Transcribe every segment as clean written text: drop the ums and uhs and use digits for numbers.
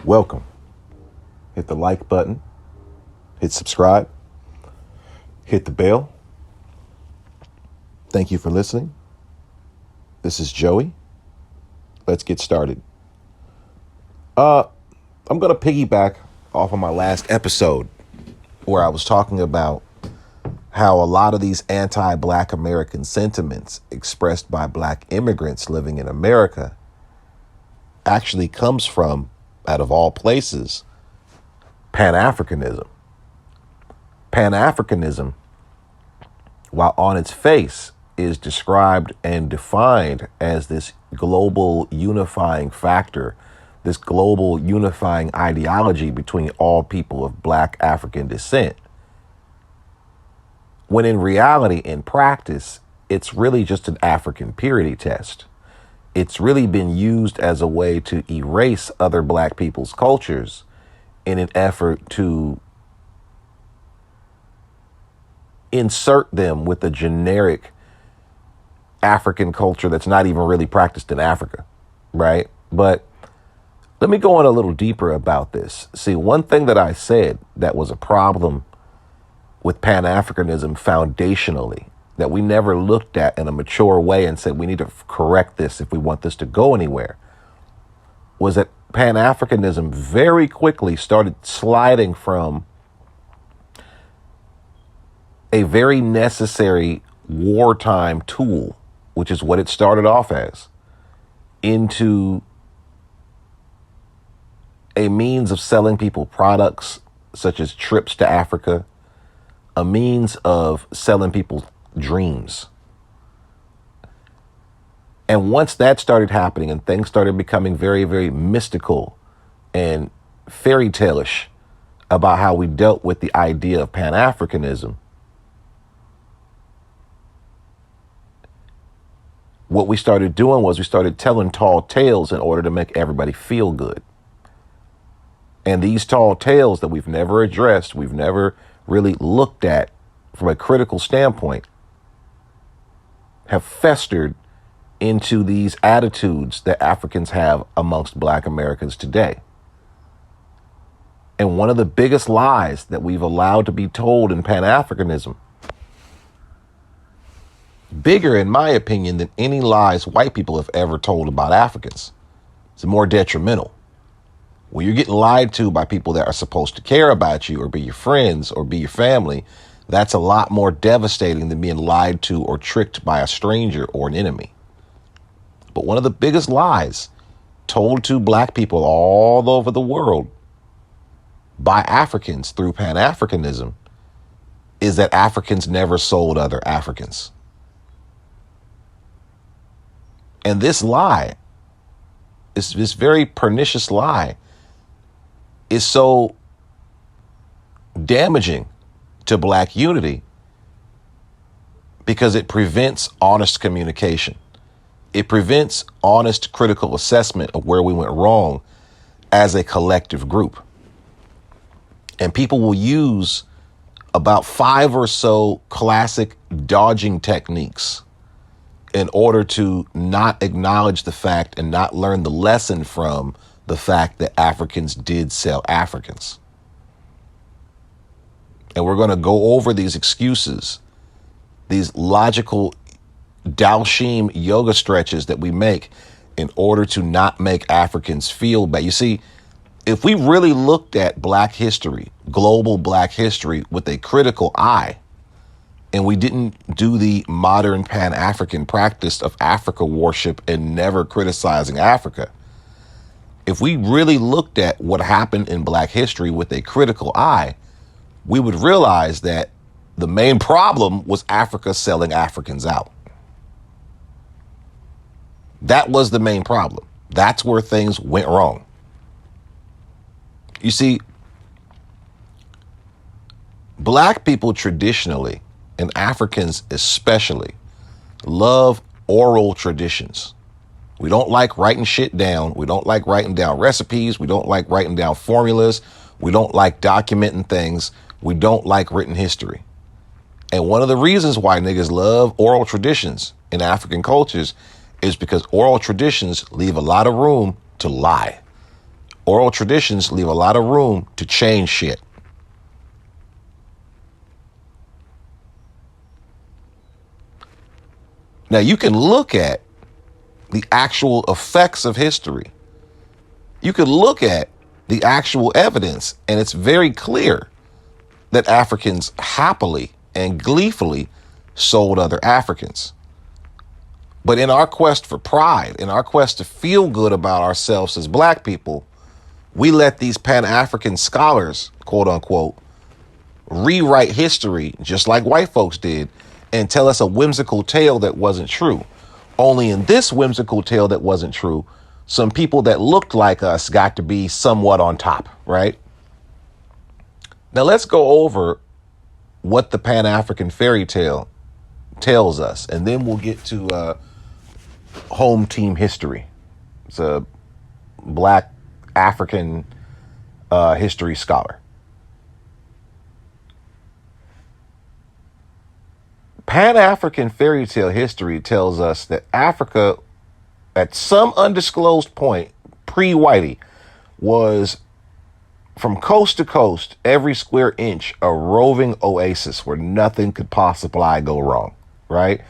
welcome. Hit the like button, hit subscribe, hit the bell. Thank you for listening. This is Joey. Let's get started. I'm going to piggyback off of my last episode where I was talking about how a lot of these anti-Black American sentiments expressed by Black immigrants living in America actually comes from, out of all places, pan-Africanism. Pan-Africanism, while on its face, is described and defined as this global unifying factor, this global unifying ideology between all people of Black African descent. When in reality, in practice, it's really just an African purity test. It's really been used as a way to erase other Black people's cultures in an effort to insert them with a generic African culture that's not even really practiced in Africa, right? But let me go on a little deeper about this. See, one thing that I said that was a problem with Pan-Africanism foundationally, that we never looked at in a mature way and said we need to correct this if we want this to go anywhere, was that Pan-Africanism very quickly started sliding from a very necessary wartime tool, which is what it started off as, into a means of selling people products such as trips to Africa, a means of selling people dreams. And once that started happening and things started becoming very, very mystical and fairy tale-ish about how we dealt with the idea of Pan-Africanism, what we started doing was we started telling tall tales in order to make everybody feel good. And these tall tales that we've never addressed, we've never really looked at from a critical standpoint, have festered into these attitudes that Africans have amongst Black Americans today. And one of the biggest lies that we've allowed to be told in Pan-Africanism, bigger in my opinion than any lies white people have ever told about Africans, it's more detrimental. When you're getting lied to by people that are supposed to care about you or be your friends or be your family, that's a lot more devastating than being lied to or tricked by a stranger or an enemy. But one of the biggest lies told to Black people all over the world by Africans through Pan-Africanism is that Africans never sold other Africans. And this lie, this very pernicious lie, is so damaging to Black unity because it prevents honest communication. It prevents honest critical assessment of where we went wrong as a collective group. And people will use about 5 or so classic dodging techniques in order to not acknowledge the fact and not learn the lesson from the fact that Africans did sell Africans. And we're going to go over these excuses, these logical Dalshim yoga stretches that we make in order to not make Africans feel bad. You see, if we really looked at Black history, global Black history, with a critical eye, and we didn't do the modern Pan-African practice of Africa worship and never criticizing Africa, if we really looked at what happened in Black history with a critical eye, we would realize that the main problem was Africa selling Africans out. That was the main problem. That's where things went wrong. You see, Black people traditionally, and Africans especially, love oral traditions. We don't like writing shit down. We don't like writing down recipes. We don't like writing down formulas. We don't like documenting things. We don't like written history. And one of the reasons why niggas love oral traditions in African cultures is because oral traditions leave a lot of room to lie. Oral traditions leave a lot of room to change shit. Now, you can look at the actual effects of history. You can look at the actual evidence, and it's very clear that Africans happily and gleefully sold other Africans. But in our quest for pride, in our quest to feel good about ourselves as black people, we let these Pan-African scholars, quote unquote, rewrite history just like white folks did and tell us a whimsical tale that wasn't true. Only in this whimsical tale that wasn't true, some people that looked like us got to be somewhat on top, right? Now let's go over what the Pan-African fairy tale tells us, and then we'll get to home team history. It's a black African history scholar. Pan-African fairy tale history tells us that Africa, at some undisclosed point, pre-Whitey, was from coast to coast, every square inch, a roving oasis where nothing could possibly go wrong, right?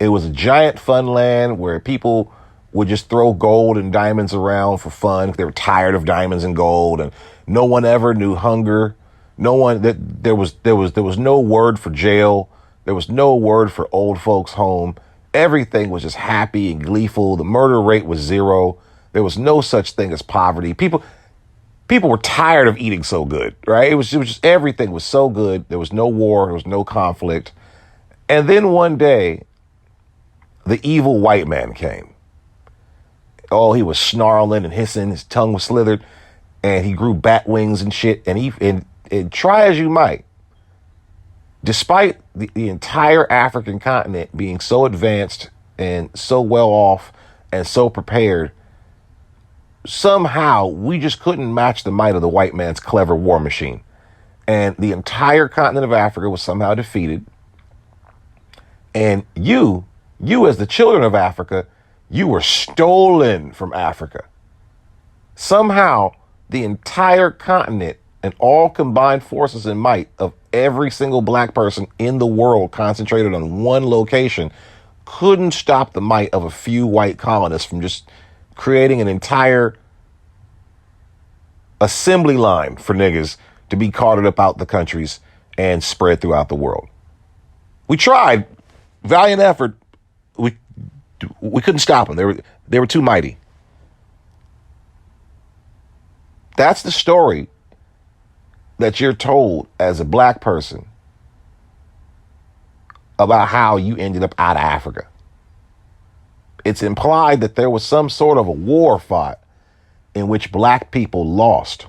It was a giant fun land where people would just throw gold and diamonds around for fun. They were tired of diamonds and gold, and no one ever knew hunger. No one, there was no word for jail. There was no word for old folks home. Everything was just happy and gleeful. The murder rate was zero. There was no such thing as poverty. People were tired of eating so good, right? It was just everything was so good. There was no war. There was no conflict. And then one day, the evil white man came. Oh, he was snarling and hissing. His tongue was slithered, and he grew bat wings and shit. And try as you might, despite the entire African continent being so advanced and so well off and so prepared, somehow we just couldn't match the might of the white man's clever war machine. And the entire continent of Africa was somehow defeated. And you as the children of Africa, you were stolen from Africa. Somehow the entire continent and all combined forces and might of every single black person in the world concentrated on one location couldn't stop the might of a few white colonists from just creating an entire assembly line for niggas to be carted about the countries and spread throughout the world. We tried, valiant effort. We couldn't stop them. They were too mighty. That's the story that you're told as a black person about how you ended up out of Africa. It's implied that there was some sort of a war fought in which black people lost.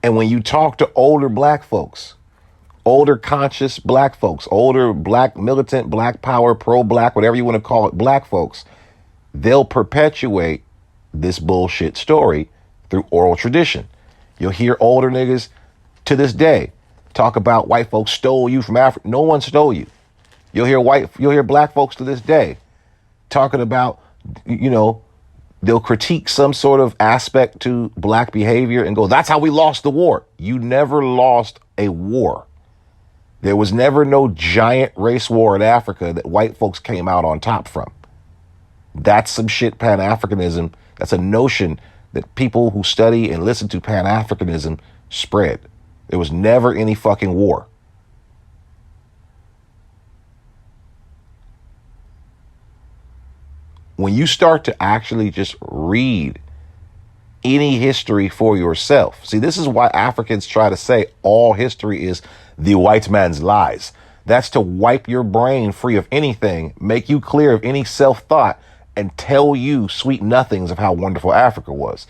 And when you talk to older black folks, older conscious black folks, older black militant, black power, pro-black, whatever you want to call it, black folks, they'll perpetuate this bullshit story through oral tradition. You'll hear older niggas to this day talk about white folks stole you from Africa. No one stole you. You'll hear black folks to this day talking about, they'll critique some sort of aspect to black behavior and go, that's how we lost the war. You never lost a war. There was never no giant race war in Africa that white folks came out on top from. That's some shit Pan-Africanism. That's a notion that people who study and listen to Pan-Africanism spread. There was never any fucking war. When you start to actually just read any history for yourself, see, this is why Africans try to say all history is the white man's lies. That's to wipe your brain free of anything, make you clear of any self-thought, and tell you sweet nothings of how wonderful Africa was.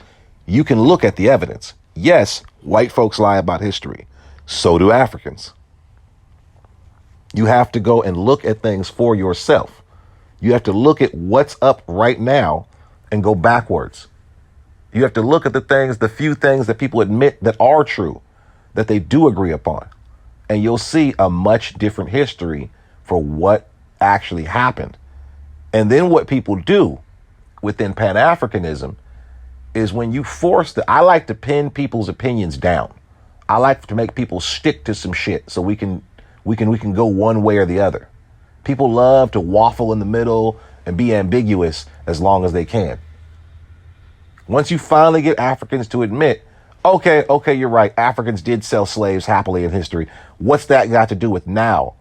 You can look at the evidence. Yes, white folks lie about history. So do Africans. You have to go and look at things for yourself. You have to look at what's up right now and go backwards. You have to look at the few things that people admit that are true, that they do agree upon. And you'll see a much different history for what actually happened. And then what people do within Pan-Africanism is when you force I like to pin people's opinions down. I like to make people stick to some shit so we can go one way or the other. People love to waffle in the middle and be ambiguous as long as they can. Once you finally get Africans to admit, okay, you're right, Africans did sell slaves happily in history. What's that got to do with now?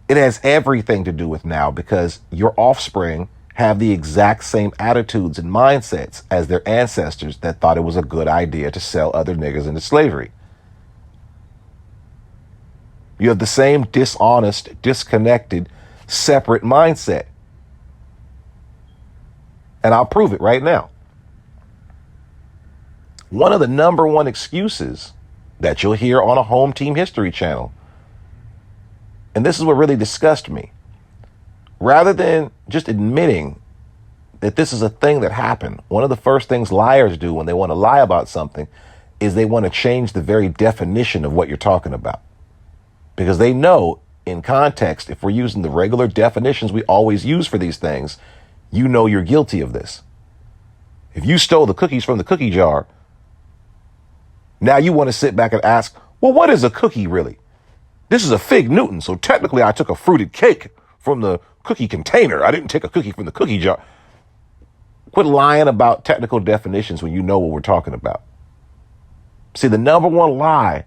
It has everything to do with now, because your offspring have the exact same attitudes and mindsets as their ancestors that thought it was a good idea to sell other niggas into slavery. You have the same dishonest, disconnected, separate mindset. And I'll prove it right now. One of the number one excuses that you'll hear on a home team history channel, and this is what really disgusts me, rather than just admitting that this is a thing that happened, one of the first things liars do when they want to lie about something is they want to change the very definition of what you're talking about. Because they know in context, if we're using the regular definitions we always use for these things, you know you're guilty of this. If you stole the cookies from the cookie jar, now you want to sit back and ask, well, what is a cookie really? This is a fig Newton, so technically I took a fruited cake from the cookie container. I didn't take a cookie from the cookie jar. Quit lying about technical definitions when you know what we're talking about. See, the number one lie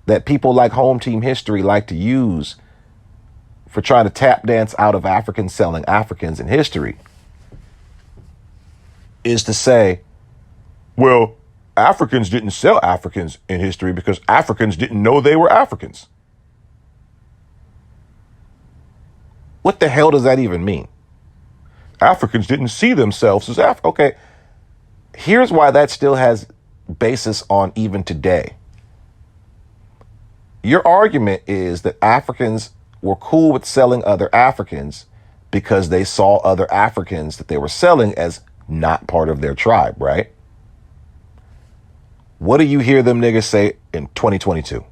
that people like home team history like to use for trying to tap dance out of Africans selling Africans in history is to say, well, Africans didn't sell Africans in history because Africans didn't know they were Africans. What the hell does that even mean? Africans didn't see themselves as African. Okay, here's why that still has basis on even today. Your argument is that Africans were cool with selling other Africans because they saw other Africans that they were selling as not part of their tribe, right? What do you hear them niggas say in 2022?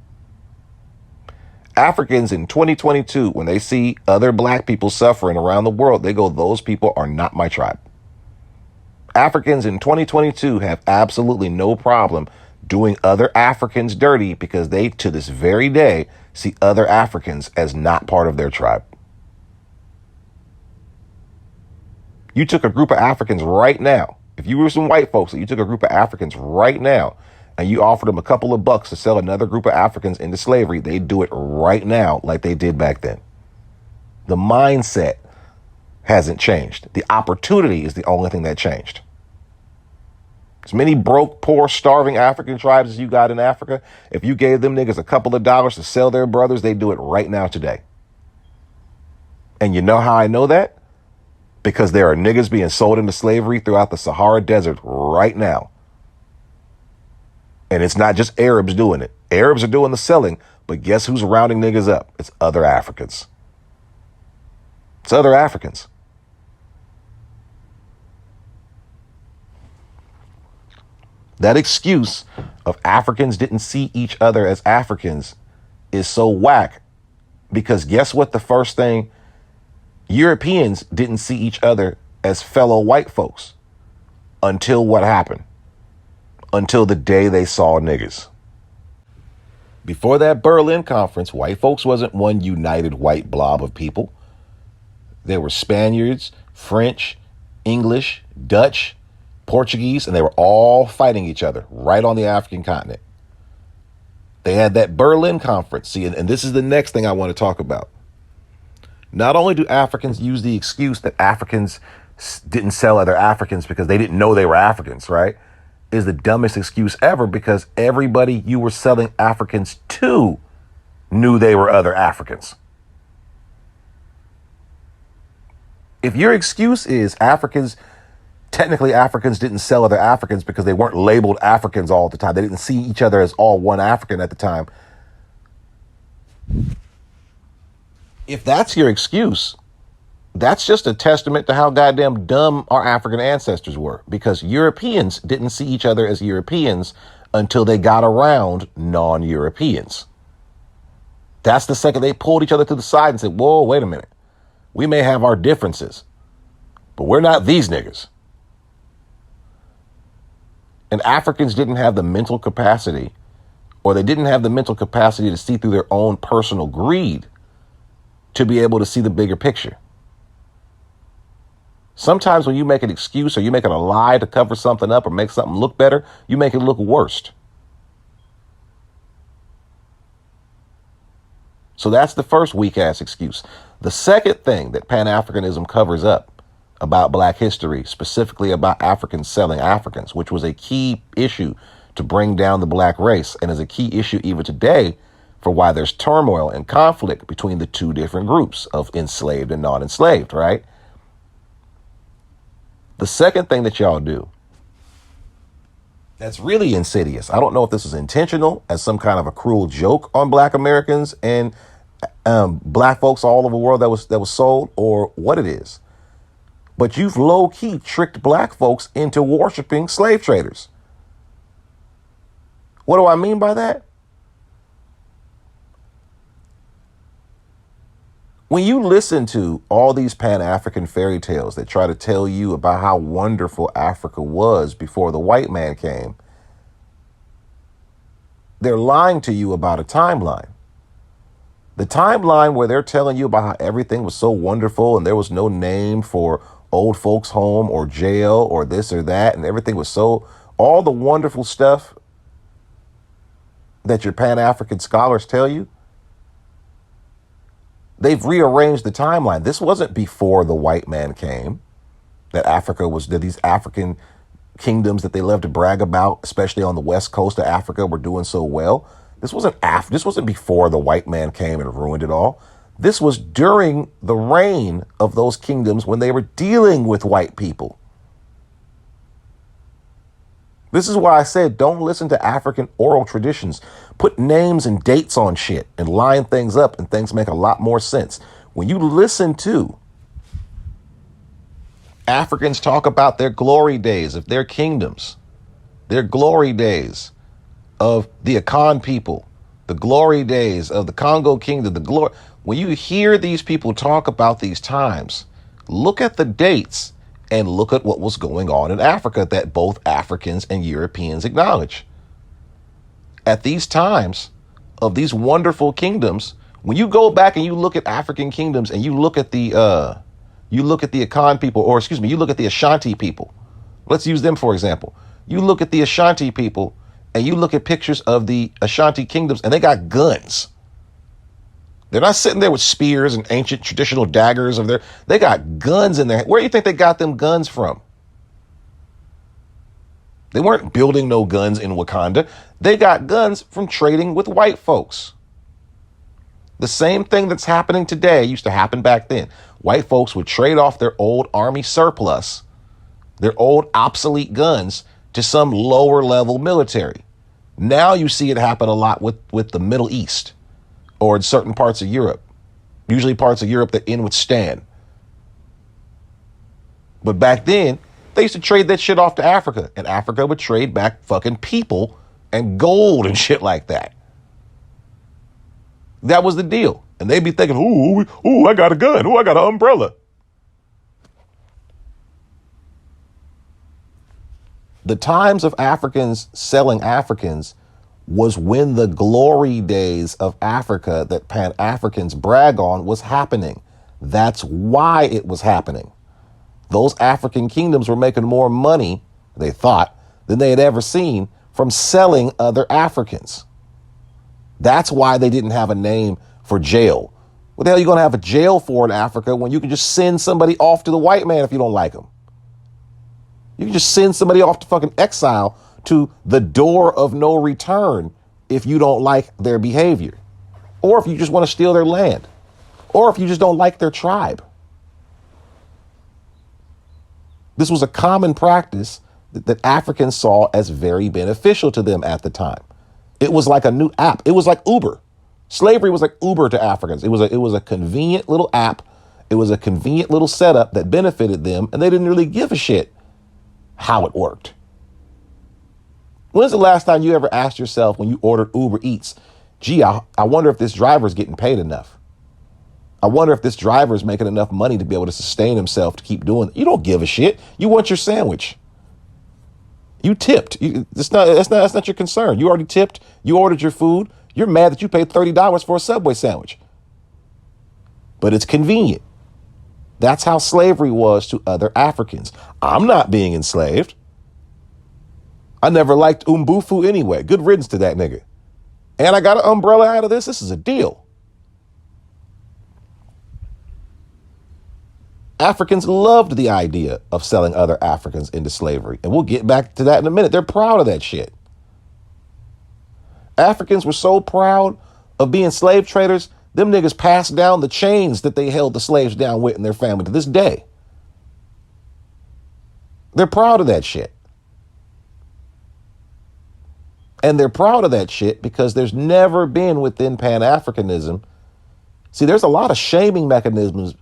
Africans in 2022, when they see other black people suffering around the world, they go, those people are not my tribe. Africans in 2022 have absolutely no problem doing other Africans dirty because they, to this very day, see other Africans as not part of their tribe. You took a group of Africans right now. If you were some white folks, you took a group of Africans right now and you offered them a couple of bucks to sell another group of Africans into slavery, they'd do it right now like they did back then. The mindset hasn't changed. The opportunity is the only thing that changed. As many broke, poor, starving African tribes as you got in Africa, if you gave them niggas a couple of dollars to sell their brothers, they'd do it right now today. And you know how I know that? Because there are niggas being sold into slavery throughout the Sahara Desert right now. And it's not just Arabs doing it. Arabs are doing the selling, but guess who's rounding niggas up? It's other Africans. It's other Africans. That excuse of Africans didn't see each other as Africans is so whack, because guess what? The first thing, Europeans didn't see each other as fellow white folks until what happened? Until the day they saw niggas. Before that Berlin conference, white folks wasn't one united white blob of people. There were Spaniards, French, English, Dutch, Portuguese, and they were all fighting each other right on the African continent. They had that Berlin conference. See, and this is the next thing I want to talk about. Not only do Africans use the excuse that Africans didn't sell other Africans because they didn't know they were Africans, right? Is the dumbest excuse ever, because everybody you were selling Africans to knew they were other Africans. If your excuse is technically Africans didn't sell other Africans because they weren't labeled Africans all the time, they didn't see each other as all one African at the time. If that's your excuse, that's just a testament to how goddamn dumb our African ancestors were, because Europeans didn't see each other as Europeans until they got around non-Europeans. That's the second they pulled each other to the side and said, whoa, wait a minute. We may have our differences, but we're not these niggas. And Africans didn't have the mental capacity, or they didn't have the mental capacity to see through their own personal greed to be able to see the bigger picture. Sometimes when you make an excuse or you make it a lie to cover something up or make something look better, you make it look worse. So that's the first weak ass excuse. The second thing that Pan-Africanism covers up about Black history, specifically about Africans selling Africans, which was a key issue to bring down the Black race and is a key issue even today for why there's turmoil and conflict between the two different groups of enslaved and non-enslaved, right? The second thing that y'all do that's really insidious, I don't know if this is intentional as some kind of a cruel joke on Black Americans and Black folks all over the world that was sold, or what it is, but you've low-key tricked Black folks into worshiping slave traders. What do I mean by that? When you listen to all these Pan-African fairy tales that try to tell you about how wonderful Africa was before the white man came, they're lying to you about a timeline. The timeline where they're telling you about how everything was so wonderful and there was no name for old folks home or jail or this or that, and everything was so, all the wonderful stuff that your Pan-African scholars tell you, they've rearranged the timeline. This wasn't before the white man came, that Africa was, that these African kingdoms that they love to brag about, especially on the west coast of Africa, were doing so well. This wasn't before the white man came and ruined it all. This was during the reign of those kingdoms when they were dealing with white people. This is why I said don't listen to African oral traditions. Put names and dates on shit and line things up and things make a lot more sense. When you listen to Africans talk about their glory days of their kingdoms, their glory days of the Akan people, the glory days of the Congo kingdom, when you hear these people talk about these times, look at the dates and look at what was going on in Africa that both Africans and Europeans acknowledge. At these times of these wonderful kingdoms, when you go back and you look at African kingdoms and you look at the Akan people, or excuse me, you look at the Ashanti people. Let's use them for example. You look at the Ashanti people and you look at pictures of the Ashanti kingdoms and they got guns. They're not sitting there with spears and ancient traditional daggers they got guns in there. Where do you think they got them guns from? They weren't building no guns in Wakanda. They got guns from trading with white folks. The same thing that's happening today used to happen back then. White folks would trade off their old army surplus, their old obsolete guns, to some lower level military. Now you see it happen a lot with the Middle East or in certain parts of Europe, usually parts of Europe that end with Stan. But back then, they used to trade that shit off to Africa, and Africa would trade back fucking people and gold and shit like that. That was the deal. And they'd be thinking, ooh, I got a gun. Ooh, I got an umbrella. The times of Africans selling Africans was when the glory days of Africa that Pan-Africans brag on was happening. That's why it was happening. Those African kingdoms were making more money, they thought, than they had ever seen from selling other Africans. That's why they didn't have a name for jail. What the hell are you going to have a jail for in Africa when you can just send somebody off to the white man if you don't like him? You can just send somebody off to fucking exile to the door of no return if you don't like their behavior, or if you just want to steal their land, or if you just don't like their tribe. This was a common practice that Africans saw as very beneficial to them at the time. It was like a new app. It was like Uber. Slavery was like Uber to Africans. It was a convenient little app. It was a convenient little setup that benefited them, and they didn't really give a shit how it worked. When's the last time you ever asked yourself when you ordered Uber Eats, gee, I wonder if this driver's getting paid enough? I wonder if this driver is making enough money to be able to sustain himself to keep doing it. You don't give a shit. You want your sandwich. You tipped. That's not your concern. You already tipped. You ordered your food. You're mad that you paid $30 for a Subway sandwich. But it's convenient. That's how slavery was to other Africans. I'm not being enslaved. I never liked Umbufu anyway. Good riddance to that nigga. And I got an umbrella out of this. This is a deal. Africans loved the idea of selling other Africans into slavery. And we'll get back to that in a minute. They're proud of that shit. Africans were so proud of being slave traders, them niggas passed down the chains that they held the slaves down with in their family to this day. They're proud of that shit. And they're proud of that shit because there's never been within Pan-Africanism. See, there's a lot of shaming mechanisms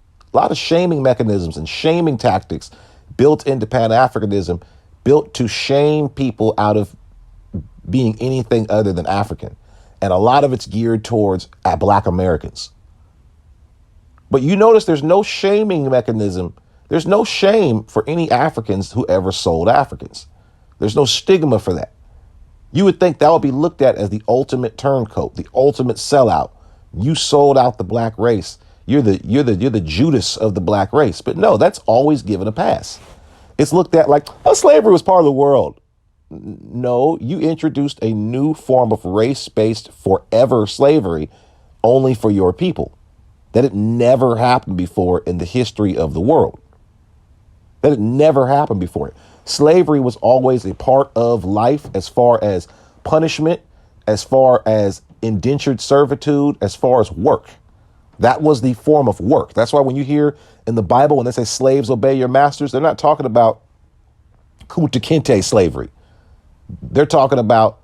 and shaming tactics built into Pan-Africanism, built to shame people out of being anything other than African. And a lot of it's geared towards Black Americans. But you notice there's no shaming mechanism. There's no shame for any Africans who ever sold Africans. There's no stigma for that. You would think that would be looked at as the ultimate turncoat, the ultimate sellout. You sold out the black race. You're the Judas of the black race. But no, that's always given a pass. It's looked at like, oh, slavery was part of the world. No, you introduced a new form of race-based forever slavery only for your people. That it never happened before in the history of the world. That it never happened before. Slavery was always a part of life as far as punishment, as far as indentured servitude, as far as work. That was the form of work. That's why when you hear in the Bible, when they say slaves obey your masters, they're not talking about Kunta Kinte slavery. They're talking about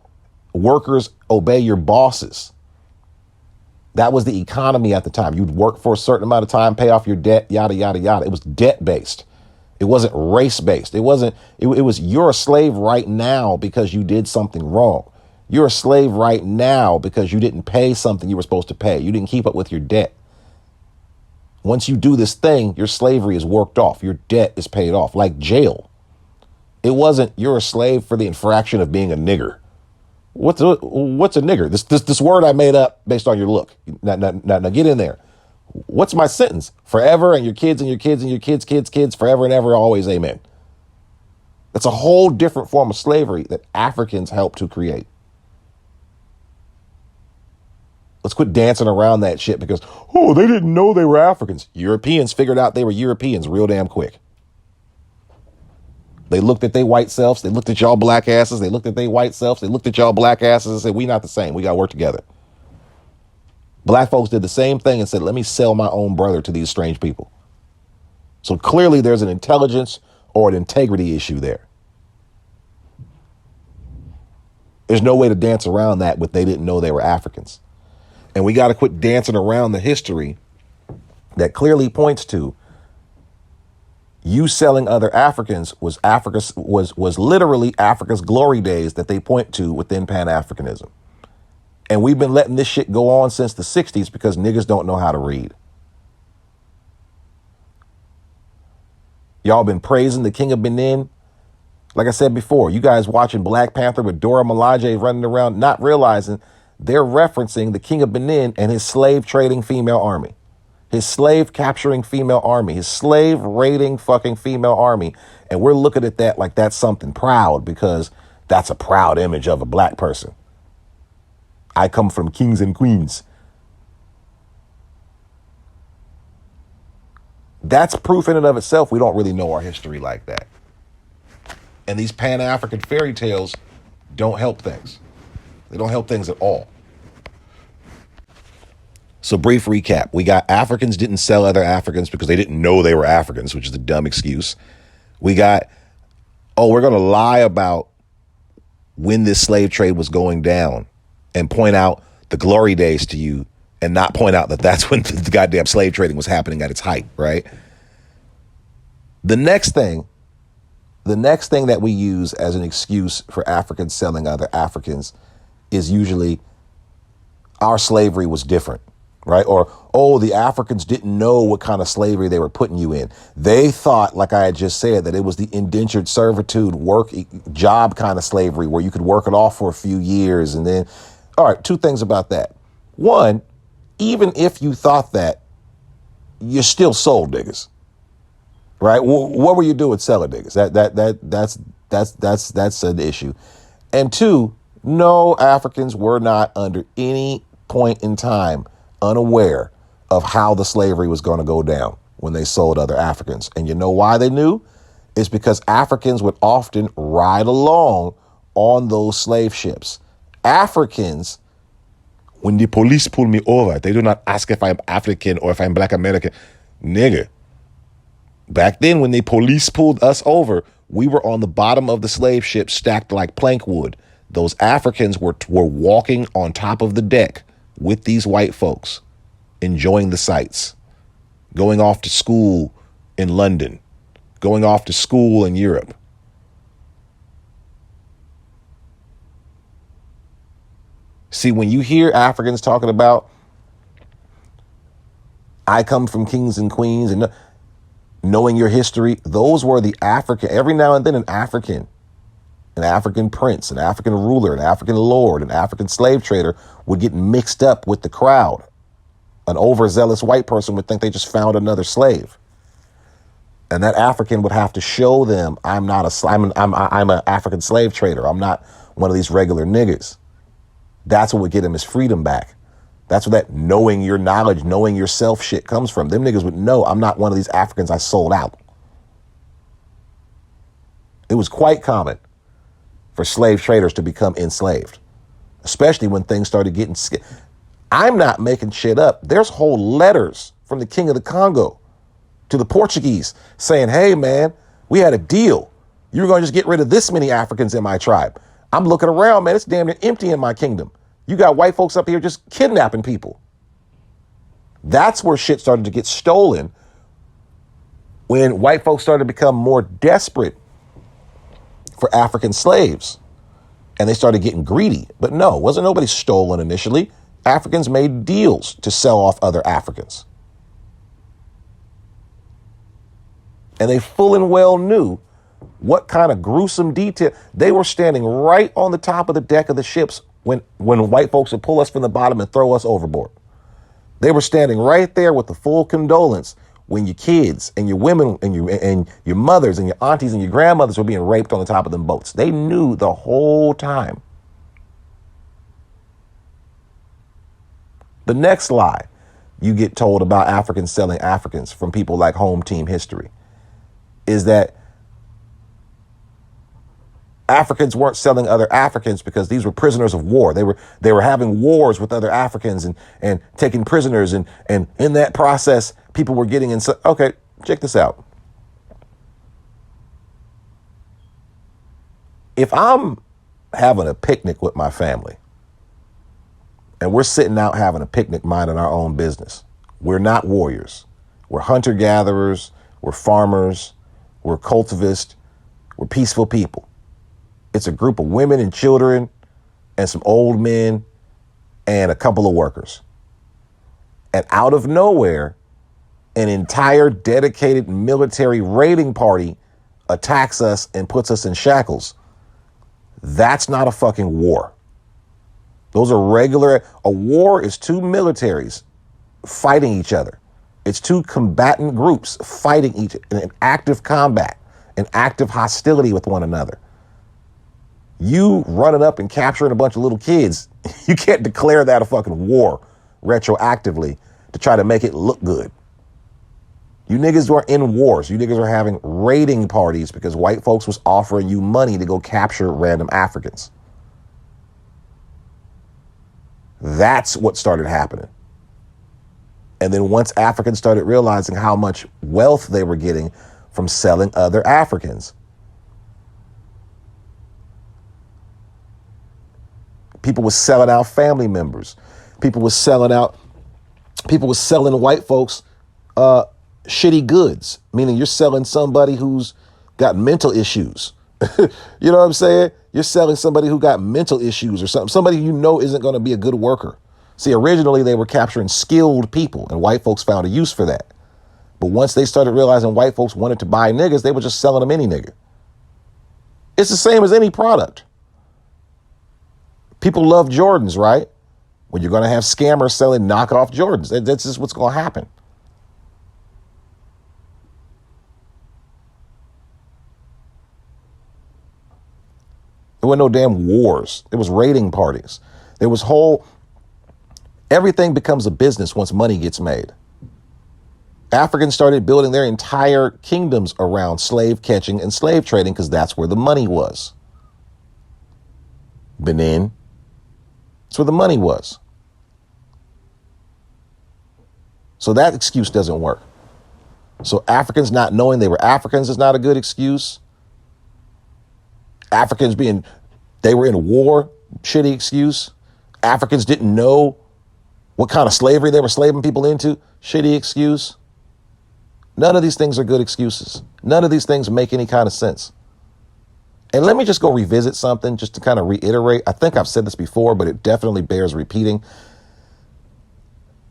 workers obey your bosses. That was the economy at the time. You'd work for a certain amount of time, pay off your debt, yada, yada, yada. It was debt-based. It wasn't race-based. It was you're a slave right now because you did something wrong. You're a slave right now because you didn't pay something you were supposed to pay. You didn't keep up with your debt. Once you do this thing, your slavery is worked off. Your debt is paid off, like jail. It wasn't you're a slave for the infraction of being a nigger. What's a nigger? This word I made up based on your look. Now get in there. What's my sentence? Forever and your kids and your kids and your kids, forever and ever, always, amen. That's a whole different form of slavery that Africans helped to create. Let's quit dancing around that shit because, oh, they didn't know they were Africans. Europeans figured out they were Europeans real damn quick. They looked at their white selves. They looked at y'all black asses. They looked at their white selves. They looked at y'all black asses and said, we not the same. We got to work together. Black folks did the same thing and said, let me sell my own brother to these strange people. So clearly there's an intelligence or an integrity issue there. There's no way to dance around that with they didn't know they were Africans. And we got to quit dancing around the history that clearly points to you selling other Africans was literally Africa's glory days that they point to within Pan-Africanism. And we've been letting this shit go on since the 60s because niggas don't know how to read. Y'all been praising the King of Benin. Like I said before, you guys watching Black Panther with Dora Milaje running around, not realizing they're referencing the King of Benin and his slave trading female army, his slave capturing female army, his slave raiding fucking female army. And we're looking at that like that's something proud because that's a proud image of a black person. I come from kings and queens. That's proof in and of itself we don't really know our history like that. And these Pan-African fairy tales don't help things. They don't help things at all. So brief recap. We got Africans didn't sell other Africans because they didn't know they were Africans, which is a dumb excuse. We got, we're going to lie about when this slave trade was going down and point out the glory days to you and not point out that that's when the goddamn slave trading was happening at its height, right? The next thing that we use as an excuse for Africans selling other Africans is usually our slavery was different. right? Or, oh, the Africans didn't know what kind of slavery they were putting you in. They thought, like I had just said, that it was the indentured servitude work job kind of slavery where you could work it off for a few years. And then, all right, two things about that. One, even if you thought that, you still sold niggas, right? What were you doing selling niggas? That's an issue. And two, no, Africans were not under any point in time unaware of how the slavery was going to go down when they sold other Africans. And you know why they knew? It's because Africans would often ride along on those slave ships. Africans, when the police pull me over, they do not ask if I'm African or if I'm Black American. Nigga, back then when the police pulled us over, we were on the bottom of the slave ship stacked like plank wood. Those Africans were walking on top of the deck with these white folks, enjoying the sights, going off to school in London, going off to school in Europe. See, when you hear Africans talking about, I come from kings and queens and knowing your history, those were the African, every now and then an African prince, an African ruler, an African lord, an African slave trader would get mixed up with the crowd. An overzealous white person would think they just found another slave. And that African would have to show them, I'm an African slave trader. I'm not one of these regular niggas. That's what would get him his freedom back. That's where that knowing your knowledge, knowing yourself shit comes from. Them niggas would know I'm not one of these Africans I sold out. It was quite common for slave traders to become enslaved, especially when things started getting scared. I'm not making shit up. There's whole letters from the King of the Congo to the Portuguese saying, hey, man, we had a deal. You were going to just get rid of this many Africans in my tribe. I'm looking around, man. It's damn near empty in my kingdom. You got white folks up here just kidnapping people. That's where shit started to get stolen when white folks started to become more desperate for African slaves. And they started getting greedy. But no, wasn't nobody stolen initially. Africans made deals to sell off other Africans. And they full and well knew what kind of gruesome detail. They were standing right on the top of the deck of the ships when white folks would pull us from the bottom and throw us overboard. They were standing right there with the full condolence when your kids and your women and your mothers and your aunties and your grandmothers were being raped on the top of them boats. They knew the whole time. The next lie you get told about Africans selling Africans from people like Home Team History is that Africans weren't selling other Africans because these were prisoners of war. They were having wars with other Africans and taking prisoners. And in that process, people were getting in. Okay, check this out. If I'm having a picnic with my family and we're sitting out having a picnic minding our own business, we're not warriors. We're hunter-gatherers. We're farmers. We're cultivists. We're peaceful people. It's a group of women and children and some old men and a couple of workers. And out of nowhere, an entire dedicated military raiding party attacks us and puts us in shackles. That's not a fucking war. Those are a war is two militaries fighting each other. It's two combatant groups fighting each in an active combat, an active hostility with one another. You running up and capturing a bunch of little kids, you can't declare that a fucking war retroactively to try to make it look good. You niggas are in wars. You niggas are having raiding parties because white folks was offering you money to go capture random Africans. That's what started happening. And then once Africans started realizing how much wealth they were getting from selling other Africans, people were selling out family members. People were selling white folks shitty goods, meaning you're selling somebody who's got mental issues. You know what I'm saying? You're selling somebody who got mental issues or something, somebody you know isn't going to be a good worker, See, originally they were capturing skilled people, and white folks found a use for that. But once they started realizing white folks wanted to buy niggas, they were just selling them any nigga. It's the same as any product. People love Jordans, right? Well, you're going to have scammers selling knockoff Jordans. That's just what's going to happen. There were no damn wars. There was raiding parties. There was everything becomes a business once money gets made. Africans started building their entire kingdoms around slave catching and slave trading because that's where the money was. Benin, that's where the money was. So that excuse doesn't work. So Africans not knowing they were Africans is not a good excuse. Africans they were in war, shitty excuse. Africans didn't know what kind of slavery they were slaving people into, shitty excuse. None of these things are good excuses. None of these things make any kind of sense. And let me just go revisit something just to kind of reiterate. I think I've said this before, but it definitely bears repeating.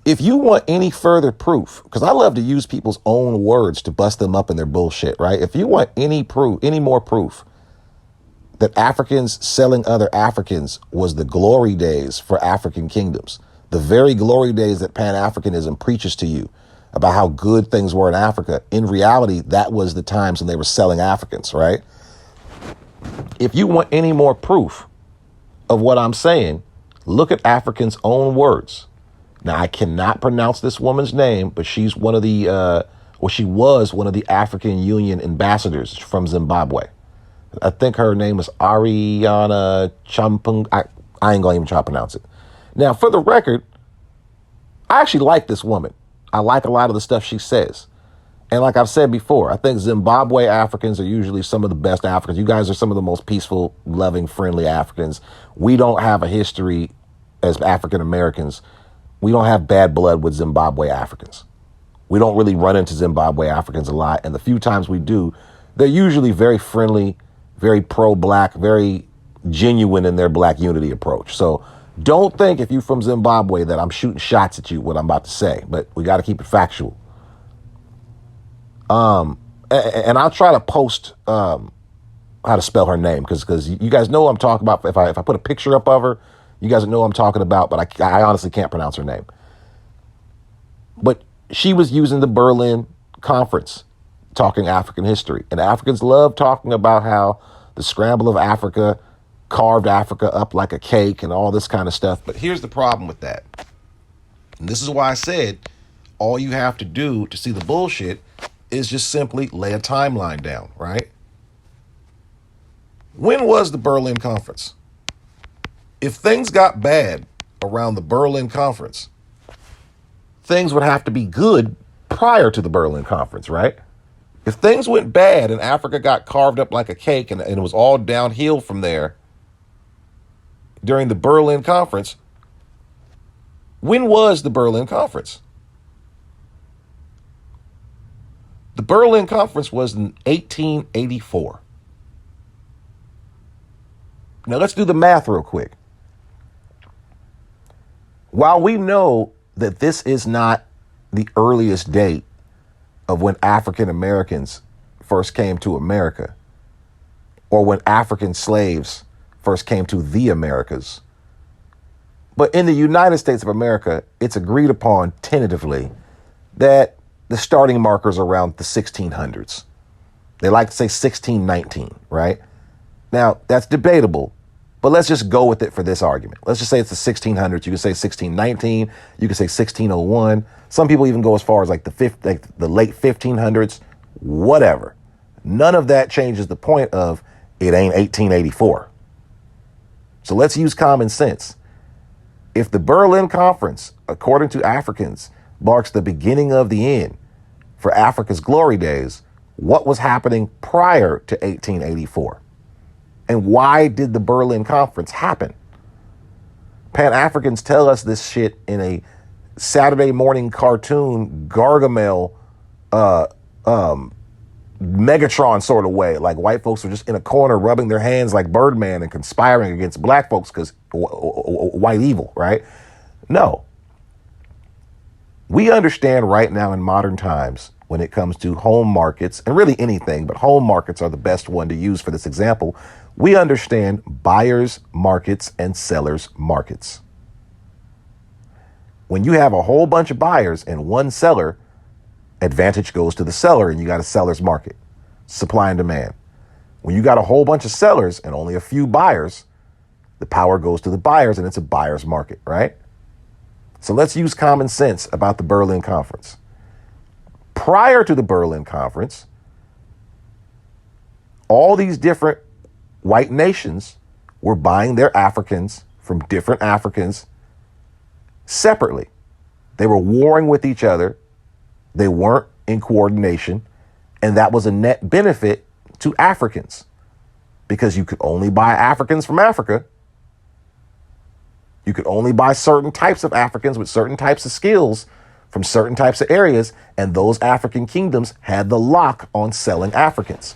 If you want any further proof, because I love to use people's own words to bust them up in their bullshit, right? If you want any more proof that Africans selling other Africans was the glory days for African kingdoms, the very glory days that pan-Africanism preaches to you about how good things were in Africa, in reality, that was the times when they were selling Africans, right? If you want any more proof of what I'm saying, look at Africans' own words. Now, I cannot pronounce this woman's name, but she's she was one of the African Union ambassadors from Zimbabwe. I think her name is Ariana Champung. I ain't gonna even try to pronounce it. Now, for the record, I actually like this woman. I like a lot of the stuff she says. And like I've said before, I think Zimbabwe Africans are usually some of the best Africans. You guys are some of the most peaceful, loving, friendly Africans. We don't have a history as African Americans. We don't have bad blood with Zimbabwe Africans. We don't really run into Zimbabwe Africans a lot. And the few times we do, they're usually very friendly, very pro-black, very genuine in their black unity approach. So don't think if you're from Zimbabwe that I'm shooting shots at you, what I'm about to say, but we got to keep it factual. And I'll try to post how to spell her name because you guys know what I'm talking about. If I put a picture up of her, you guys know what I'm talking about, but I honestly can't pronounce her name. But she was using the Berlin Conference talking African history, and Africans love talking about how the scramble of Africa carved Africa up like a cake and all this kind of stuff. But here's the problem with that. And this is why I said all you have to do to see the bullshit is just simply lay a timeline down, right? When was the Berlin Conference? If things got bad around the Berlin Conference, things would have to be good prior to the Berlin Conference, right? If things went bad and Africa got carved up like a cake and it was all downhill from there during the Berlin Conference, when was the Berlin Conference? The Berlin Conference was in 1884. Now let's do the math real quick. While we know that this is not the earliest date of when African Americans first came to America, or when African slaves first came to the Americas, but in the United States of America, it's agreed upon tentatively that the starting markers around the 1600s. They like to say 1619, right? Now, that's debatable, but let's just go with it for this argument. Let's just say it's the 1600s. You can say 1619. You can say 1601. Some people even go as far as like the late 1500s, whatever. None of that changes the point of it ain't 1884. So let's use common sense. If the Berlin Conference, according to Africans, marks the beginning of the end for Africa's glory days, what was happening prior to 1884? And why did the Berlin Conference happen? Pan-Africans tell us this shit in a Saturday morning cartoon Gargamel Megatron sort of way. Like white folks were just in a corner rubbing their hands like Birdman and conspiring against black folks because white evil, right? No. We understand right now in modern times when it comes to home markets, and really anything, but home markets are the best one to use for this example. We understand buyers markets and sellers markets. When you have a whole bunch of buyers and one seller, advantage goes to the seller and you got a seller's market, supply and demand. When you got a whole bunch of sellers and only a few buyers, the power goes to the buyers and it's a buyer's market, right? So let's use common sense about the Berlin Conference. Prior to the Berlin Conference, all these different white nations were buying their Africans from different Africans separately. They were warring with each other. They weren't in coordination. And that was a net benefit to Africans because you could only buy Africans from Africa. You could only buy certain types of Africans with certain types of skills from certain types of areas. And those African kingdoms had the lock on selling Africans.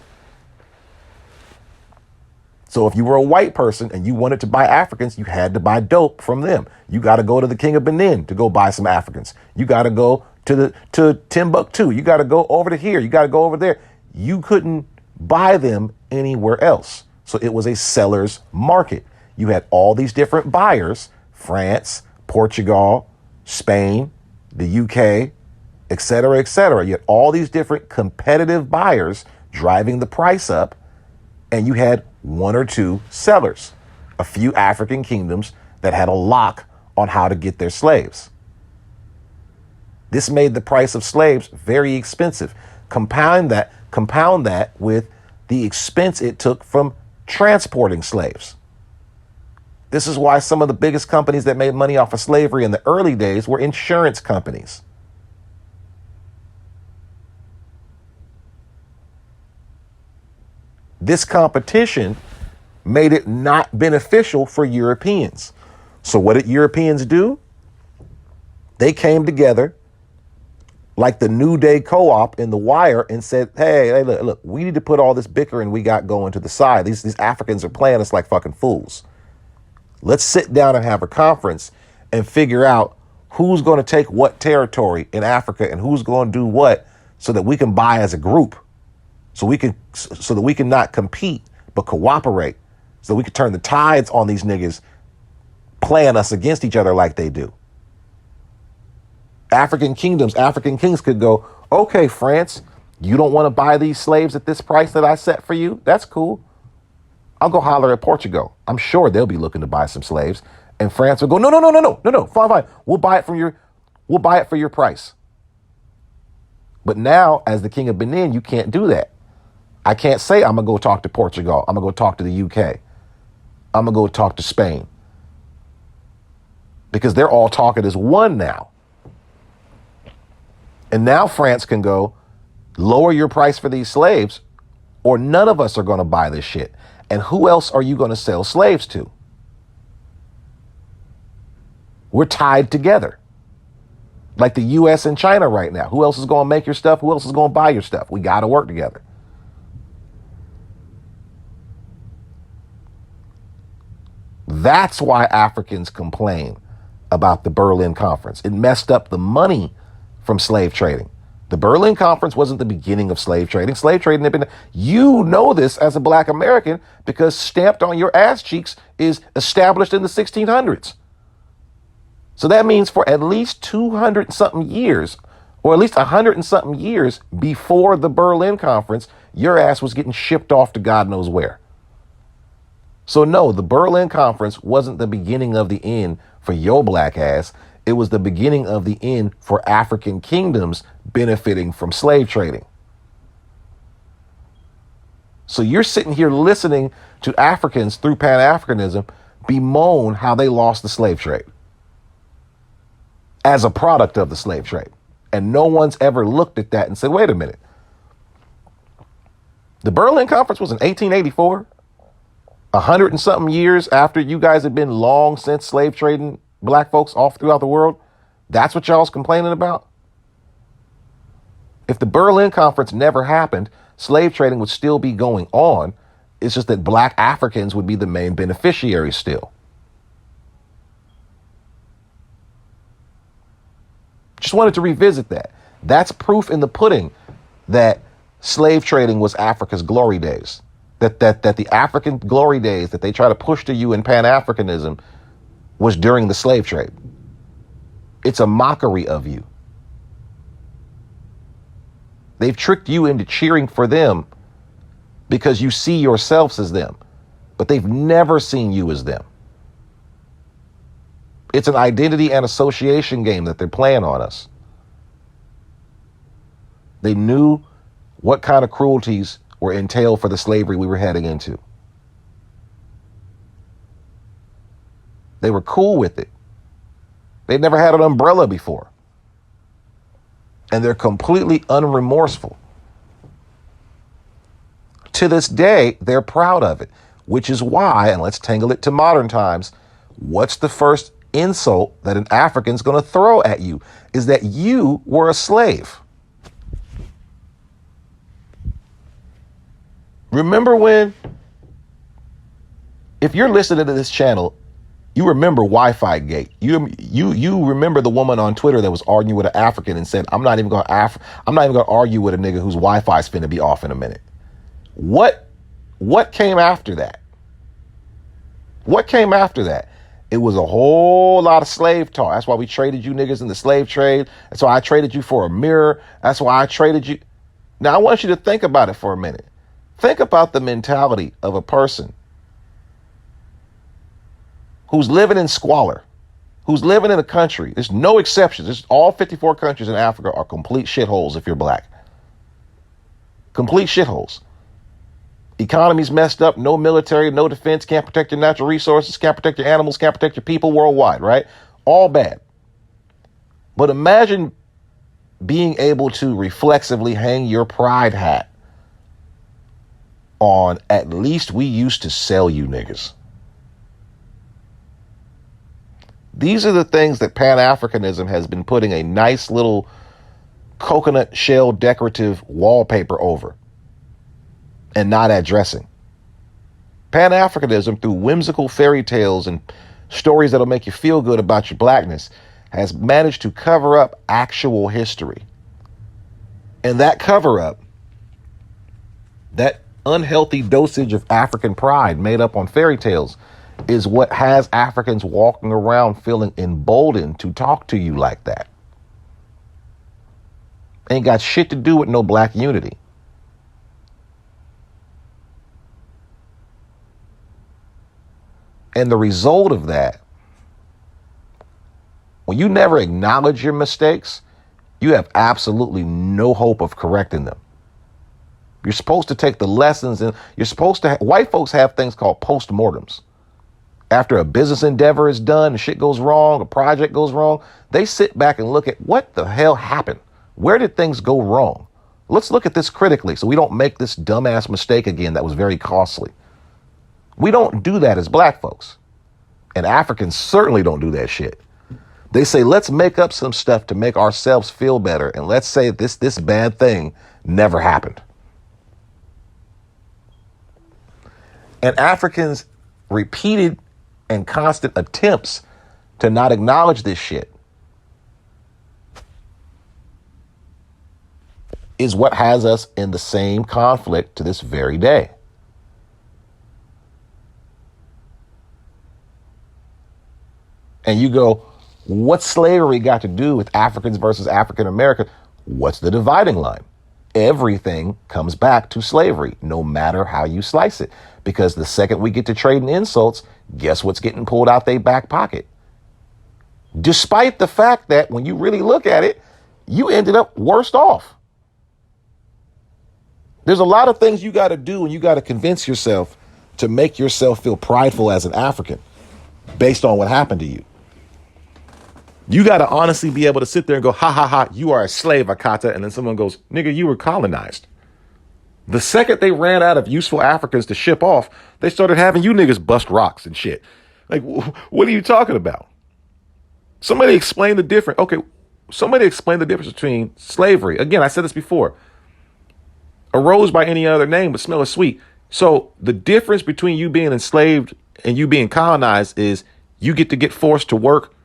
So if you were a white person and you wanted to buy Africans, you had to buy dope from them. You got to go to the King of Benin to go buy some Africans. You got to go to Timbuktu. You got to go over to here. You got to go over there. You couldn't buy them anywhere else. So it was a seller's market. You had all these different buyers, France, Portugal, Spain, the UK, et cetera, et cetera. You had all these different competitive buyers driving the price up. And you had one or two sellers, a few African kingdoms that had a lock on how to get their slaves. This made the price of slaves very expensive. Compound that with the expense it took from transporting slaves. This is why some of the biggest companies that made money off of slavery in the early days were insurance companies. This competition made it not beneficial for Europeans. So what did Europeans do? They came together like the New Day Co-op in The Wire and said, hey, look, we need to put all this bickering we got going to the side. These Africans are playing us like fucking fools. Let's sit down and have a conference and figure out who's going to take what territory in Africa and who's going to do what so that we can buy as a group. So that we can not compete, but cooperate. So we can turn the tides on these niggas playing us against each other like they do. African kings could go, okay, France, you don't want to buy these slaves at this price that I set for you? That's cool. I'll go holler at Portugal. I'm sure they'll be looking to buy some slaves. And France will go, no, fine. We'll buy it for your price. But now, as the King of Benin, you can't do that. I can't say I'm going to go talk to Portugal. I'm going to go talk to the UK. I'm going to go talk to Spain. Because they're all talking as one now. And now France can go, lower your price for these slaves, or none of us are going to buy this shit. And who else are you going to sell slaves to? We're tied together. Like the US and China right now. Who else is going to make your stuff? Who else is going to buy your stuff? We got to work together. That's why Africans complain about the Berlin Conference. It messed up the money from slave trading. The Berlin Conference wasn't the beginning of slave trading. Slave trading had been, you know this as a black American because stamped on your ass cheeks is established in the 1600s. So that means for at least 200 and something years, or at least 100 and something years before the Berlin Conference, your ass was getting shipped off to God knows where. So no, the Berlin Conference wasn't the beginning of the end for your black ass. It was the beginning of the end for African kingdoms benefiting from slave trading. So you're sitting here listening to Africans through pan-africanism bemoan how they lost the slave trade as a product of the slave trade. And no one's ever looked at that and said, wait a minute. The Berlin Conference was in 1884. 100 and something years after you guys had been long since slave trading black folks off throughout the world. That's what y'all's complaining about. If the Berlin Conference never happened, slave trading would still be going on. It's just that black Africans would be the main beneficiaries still. Just wanted to revisit that. That's proof in the pudding that slave trading was Africa's glory days. That the African glory days that they try to push to you in pan-Africanism was during the slave trade. It's a mockery of you. They've tricked you into cheering for them because you see yourselves as them, but they've never seen you as them. It's an identity and association game that they're playing on us. They knew what kind of cruelties were entailed for the slavery we were heading into. They were cool with it. They'd never had an umbrella before. And they're completely unremorseful. To this day, they're proud of it, which is why, and let's tangle it to modern times, what's the first insult that an African's going to throw at you? Is that you were a slave. Remember when, if you're listening to this channel, you remember Wi-Fi gate. You remember the woman on Twitter that was arguing with an African and said, I'm not even going to argue with a nigga whose Wi-Fi is finna be off in a minute. What came after that? What came after that? It was a whole lot of slave talk. That's why we traded you niggas in the slave trade. That's why I traded you for a mirror. That's why I traded you. Now I want you to think about it for a minute. Think about the mentality of a person who's living in squalor, who's living in a country. There's no exceptions. All 54 countries in Africa are complete shitholes if you're black. Complete shitholes. Economy's messed up, no military, no defense, can't protect your natural resources, can't protect your animals, can't protect your people worldwide, right? All bad. But imagine being able to reflexively hang your pride hat on, at least we used to sell you niggas. These are the things that Pan-Africanism has been putting a nice little coconut shell decorative wallpaper over and not addressing. Pan-Africanism, through whimsical fairy tales and stories that'll make you feel good about your blackness, has managed to cover up actual history. And that cover up, that unhealthy dosage of African pride made up on fairy tales, is what has Africans walking around feeling emboldened to talk to you like that. Ain't got shit to do with no black unity. And the result of that, when you never acknowledge your mistakes, you have absolutely no hope of correcting them. You're supposed to take the lessons, and you're supposed to, white folks have things called postmortems. After a business endeavor is done, and shit goes wrong, a project goes wrong, they sit back and look at what the hell happened. Where did things go wrong? Let's look at this critically so we don't make this dumbass mistake again that was very costly. We don't do that as black folks. And Africans certainly don't do that shit. They say, let's make up some stuff to make ourselves feel better. And let's say this bad thing never happened. And Africans' repeated and constant attempts to not acknowledge this shit is what has us in the same conflict to this very day. And you go, what's slavery got to do with Africans versus African Americans? What's the dividing line? Everything comes back to slavery, no matter how you slice it. Because the second we get to trading insults, guess what's getting pulled out their back pocket? Despite the fact that when you really look at it, you ended up worse off. There's a lot of things you got to do, and you got to convince yourself to make yourself feel prideful as an African based on what happened to you. You got to honestly be able to sit there and go, ha, ha, ha, you are a slave, Akata. And then someone goes, nigga, you were colonized. The second they ran out of useful Africans to ship off, they started having you niggas bust rocks and shit. Like, what are you talking about? Somebody explain the difference. Okay, somebody explain the difference between slavery. Again, I said this before. A rose by any other name but smell is sweet. So the difference between you being enslaved and you being colonized is you get to get forced to work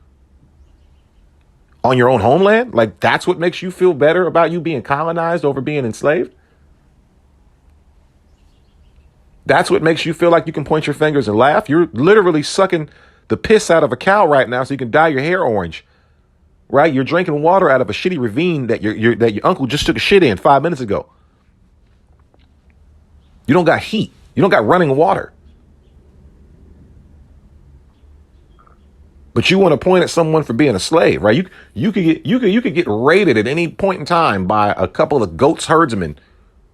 on your own homeland? Like, that's what makes you feel better about you being colonized over being enslaved? That's what makes you feel like you can point your fingers and laugh? You're literally sucking the piss out of a cow right now so you can dye your hair orange, right? You're drinking water out of a shitty ravine that your uncle just took a shit in 5 minutes ago. You don't got heat. You don't got running water. But you want to point at someone for being a slave, right? You could get raided at any point in time by a couple of goats herdsmen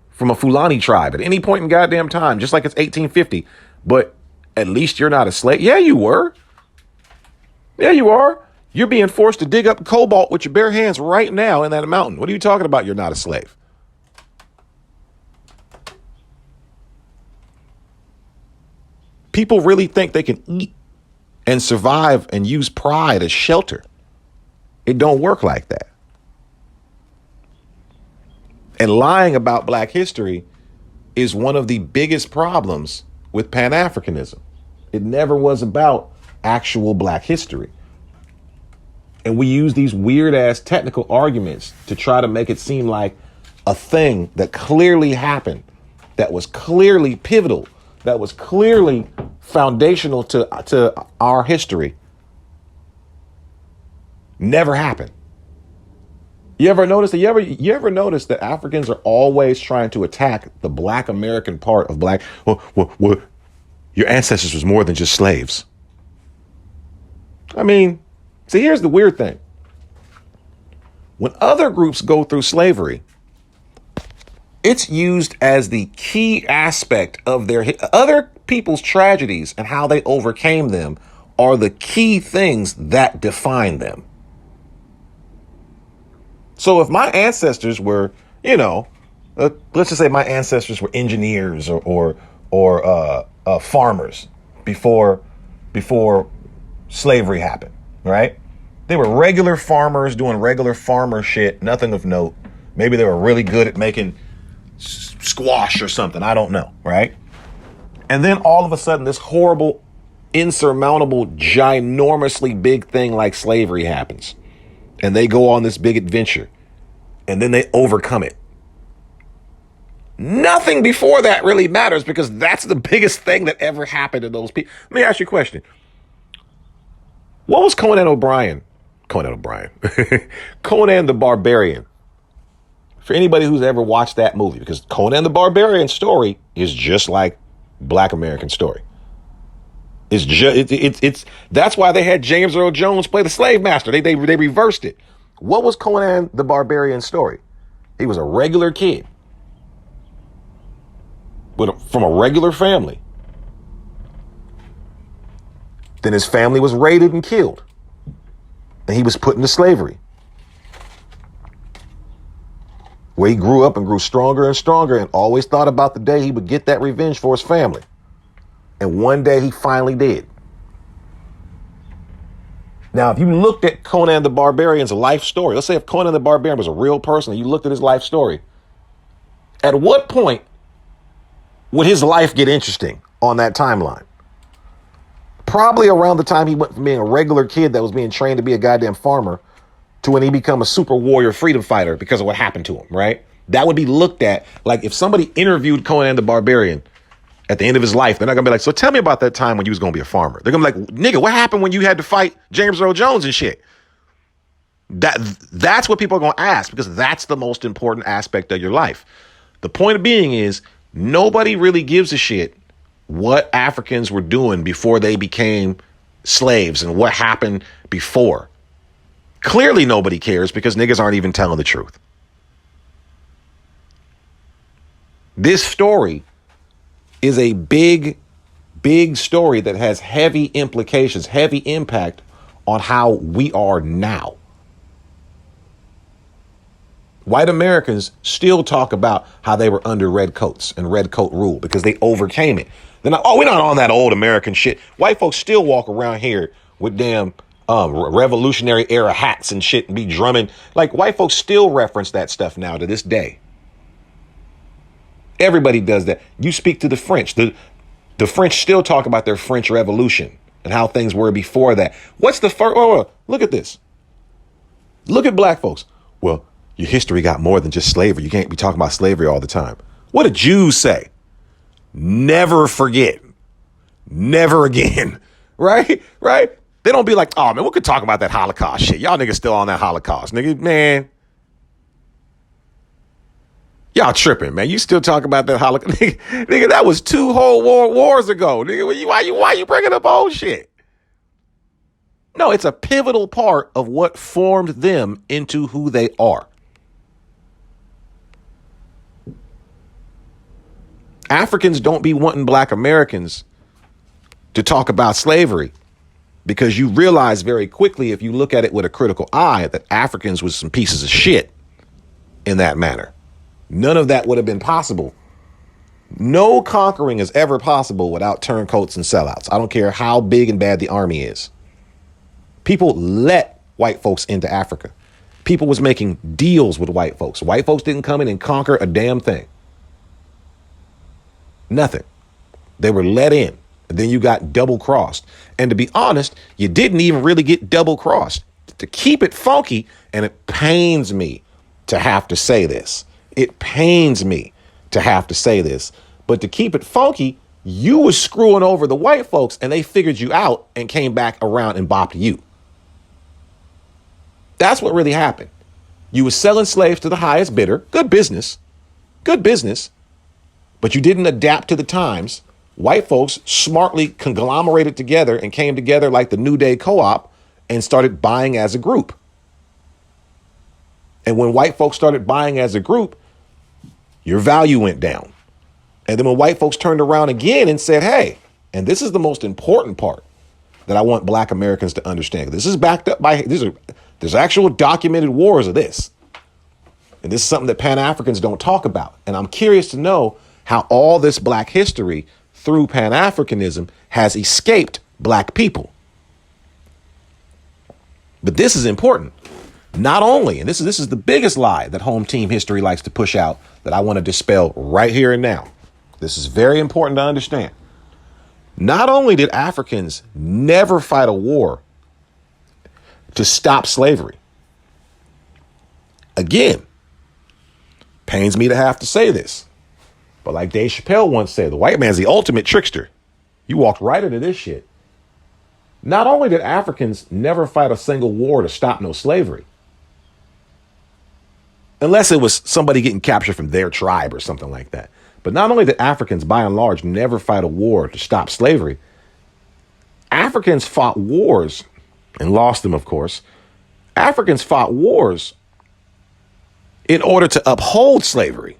from a Fulani tribe at any point in goddamn time, just like it's 1850. But at least you're not a slave. Yeah, you were. Yeah, you are. You're being forced to dig up cobalt with your bare hands right now in that mountain. What are you talking about? You're not a slave. People really think they can eat and survive and use pride as shelter. It don't work like that. And lying about black history is one of the biggest problems with pan-Africanism. It never was about actual black history. And we use these weird ass technical arguments to try to make it seem like a thing that clearly happened, that was clearly pivotal, that was clearly foundational to our history, never happened. You ever notice that Africans are always trying to attack the black American part of black? Well, your ancestors was more than just slaves. I mean, see, here's the weird thing. When other groups go through slavery, it's used as the key aspect of their other people's tragedies, and how they overcame them are the key things that define them. So if my ancestors were, let's just say my ancestors were engineers or farmers before slavery happened, right? They were regular farmers doing regular farmer shit, nothing of note. Maybe they were really good at making squash or something. I don't know, right? And then all of a sudden, this horrible, insurmountable, ginormously big thing like slavery happens. And they go on this big adventure. And then they overcome it. Nothing before that really matters, because that's the biggest thing that ever happened to those people. Let me ask you a question. What was Conan the Barbarian. For anybody who's ever watched that movie, because Conan the Barbarian story is just like Black American story. It's that's why they had James Earl Jones play the slave master. They reversed it. What was Conan the Barbarian story? He was a regular kid from a regular family. Then his family was raided and killed, and he was put into slavery, where he grew up and grew stronger and stronger, and always thought about the day he would get that revenge for his family. And one day he finally did. Now, if you looked at Conan the Barbarian's life story, let's say if Conan the Barbarian was a real person and you looked at his life story, at what point would his life get interesting on that timeline? Probably around the time he went from being a regular kid that was being trained to be a goddamn farmer to when he become a super warrior freedom fighter because of what happened to him, right? That would be looked at like if somebody interviewed Conan the Barbarian at the end of his life, they're not gonna be like, so tell me about that time when you was gonna be a farmer. They're gonna be like, nigga, what happened when you had to fight James Earl Jones and shit? That's what people are gonna ask, because that's the most important aspect of your life. The point being is nobody really gives a shit what Africans were doing before they became slaves and what happened before. Clearly nobody cares, because niggas aren't even telling the truth. This story is a big, big story that has heavy implications, heavy impact on how we are now. White Americans still talk about how they were under red coats and red coat rule because they overcame it. They're not, we're not on that old American shit. White folks still walk around here with damn revolutionary era hats and shit and be drumming. Like, white folks still reference that stuff now to this day. Everybody does that. You speak to the French. The French still talk about their French Revolution and how things were before that. What's the first? Oh, look at this. Look at black folks. Well, your history got more than just slavery. You can't be talking about slavery all the time. What do Jews say? Never forget. Never again. Right? Right? They don't be like, oh, man, we could talk about that Holocaust shit. Y'all niggas still on that Holocaust. Nigga, man. Y'all tripping, man. You still talk about that Holocaust. Nigga, that was 2 whole wars ago. Nigga, why you bringing up old shit? No, it's a pivotal part of what formed them into who they are. Africans don't be wanting black Americans to talk about slavery because you realize very quickly, if you look at it with a critical eye, that Africans was some pieces of shit in that manner. None of that would have been possible. No conquering is ever possible without turncoats and sellouts. I don't care how big and bad the army is. People let white folks into Africa. People was making deals with white folks. White folks didn't come in and conquer a damn thing. Nothing. They were let in. And then you got double crossed. And to be honest, you didn't even really get double crossed. To keep it funky, and it pains me to have to say this. It pains me to have to say this. But to keep it funky, you was screwing over the white folks and they figured you out and came back around and bopped you. That's what really happened. You was selling slaves to the highest bidder. Good business. Good business. But you didn't adapt to the times. White folks smartly conglomerated together and came together like the New Day Co-op and started buying as a group. And when white folks started buying as a group, your value went down. And then when white folks turned around again and said, hey, and this is the most important part that I want black Americans to understand. This is backed up by, there's actual documented wars of this. And this is something that Pan-Africans don't talk about. And I'm curious to know how all this black history through Pan-Africanism has escaped black people. But this is important. Not only, and this is the biggest lie that home team history likes to push out that I want to dispel right here and now. This is very important to understand. Not only did Africans never fight a war to stop slavery. Again, pains me to have to say this, but like Dave Chappelle once said, the white man's the ultimate trickster. You walked right into this shit. Not only did Africans never fight a single war to stop no slavery, unless it was somebody getting captured from their tribe or something like that. But not only did Africans, by and large, never fight a war to stop slavery, Africans fought wars and lost them, of course. Africans fought wars in order to uphold slavery.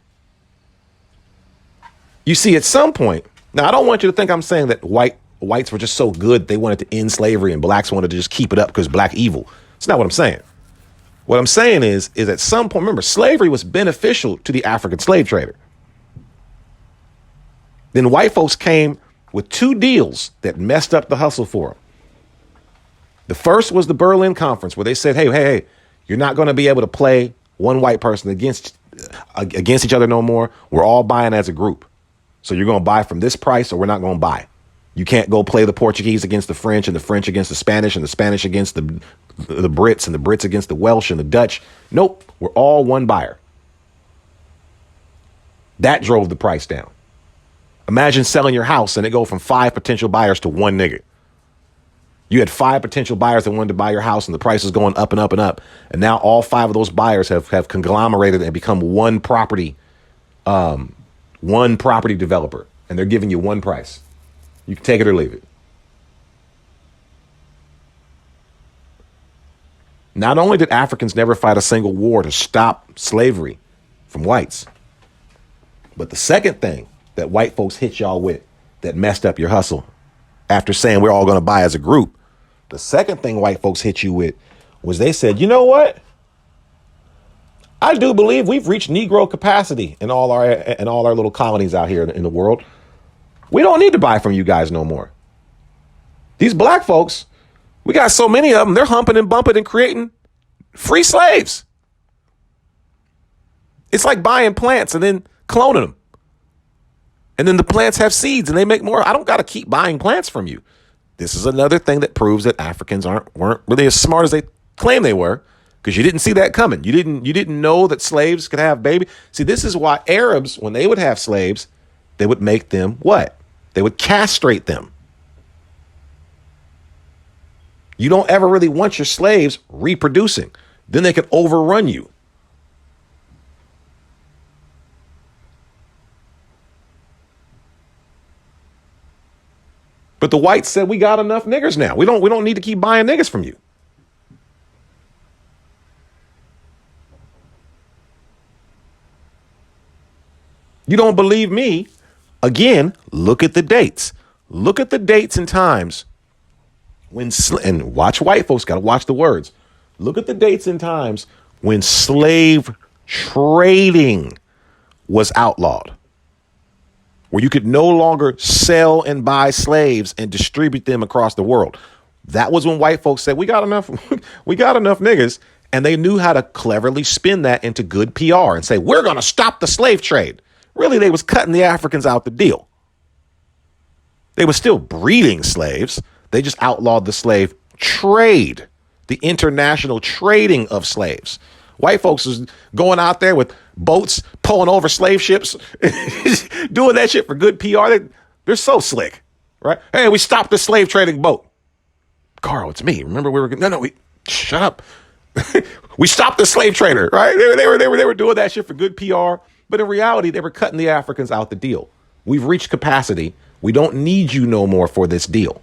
You see, at some point, now I don't want you to think I'm saying that whites were just so good they wanted to end slavery and blacks wanted to just keep it up because black evil. It's not what I'm saying. What I'm saying is at some point, remember, slavery was beneficial to the African slave trader. Then white folks came with 2 deals that messed up the hustle for them. The first was the Berlin Conference, where they said, hey, you're not going to be able to play one white person against each other no more. We're all buying as a group. So you're going to buy from this price or we're not going to buy. You can't go play the Portuguese against the French and the French against the Spanish and the Spanish against the Brits and the Brits against the Welsh and the Dutch. Nope. We're all one buyer. That drove the price down. Imagine selling your house and it go from 5 potential buyers to 1 nigga. You had 5 potential buyers that wanted to buy your house and the price is going up and up and up. And now all 5 of those buyers have conglomerated and become one property developer. And they're giving you one price. You can take it or leave it. Not only did Africans never fight a single war to stop slavery from whites, but the second thing that white folks hit y'all with that messed up your hustle after saying we're all going to buy as a group, the second thing white folks hit you with was they said, you know what? I do believe we've reached Negro capacity in all our little colonies out here in the world. We don't need to buy from you guys no more. These black folks, we got so many of them, they're humping and bumping and creating free slaves. It's like buying plants and then cloning them. And then the plants have seeds and they make more. I don't got to keep buying plants from you. This is another thing that proves that Africans weren't really as smart as they claim they were. because you didn't see that coming. You didn't know that slaves could have babies. See, this is why Arabs, when they would have slaves, they would make them what? They would castrate them. You don't ever really want your slaves reproducing. Then they can overrun you. But the whites said, we got enough niggers now. We don't need to keep buying niggas from you. You don't believe me? Again, look at the dates. Look at the dates and times when, and watch white folks, got to watch the words. Look at the dates and times when slave trading was outlawed, where you could no longer sell and buy slaves and distribute them across the world. That was when white folks said, we got enough, we got enough niggas. And they knew how to cleverly spin that into good PR and say, we're going to stop the slave trade. Really, they was cutting the Africans out the deal. They were still breeding slaves. They just outlawed the slave trade, the international trading of slaves. White folks was going out there with boats, pulling over slave ships, doing that shit for good PR. They're so slick, right? Hey, we stopped the slave trading boat. Carl, it's me. Remember shut up. We stopped the slave trader, right? They were doing that shit for good PR. But in reality, they were cutting the Africans out the deal. We've reached capacity. We don't need you no more for this deal.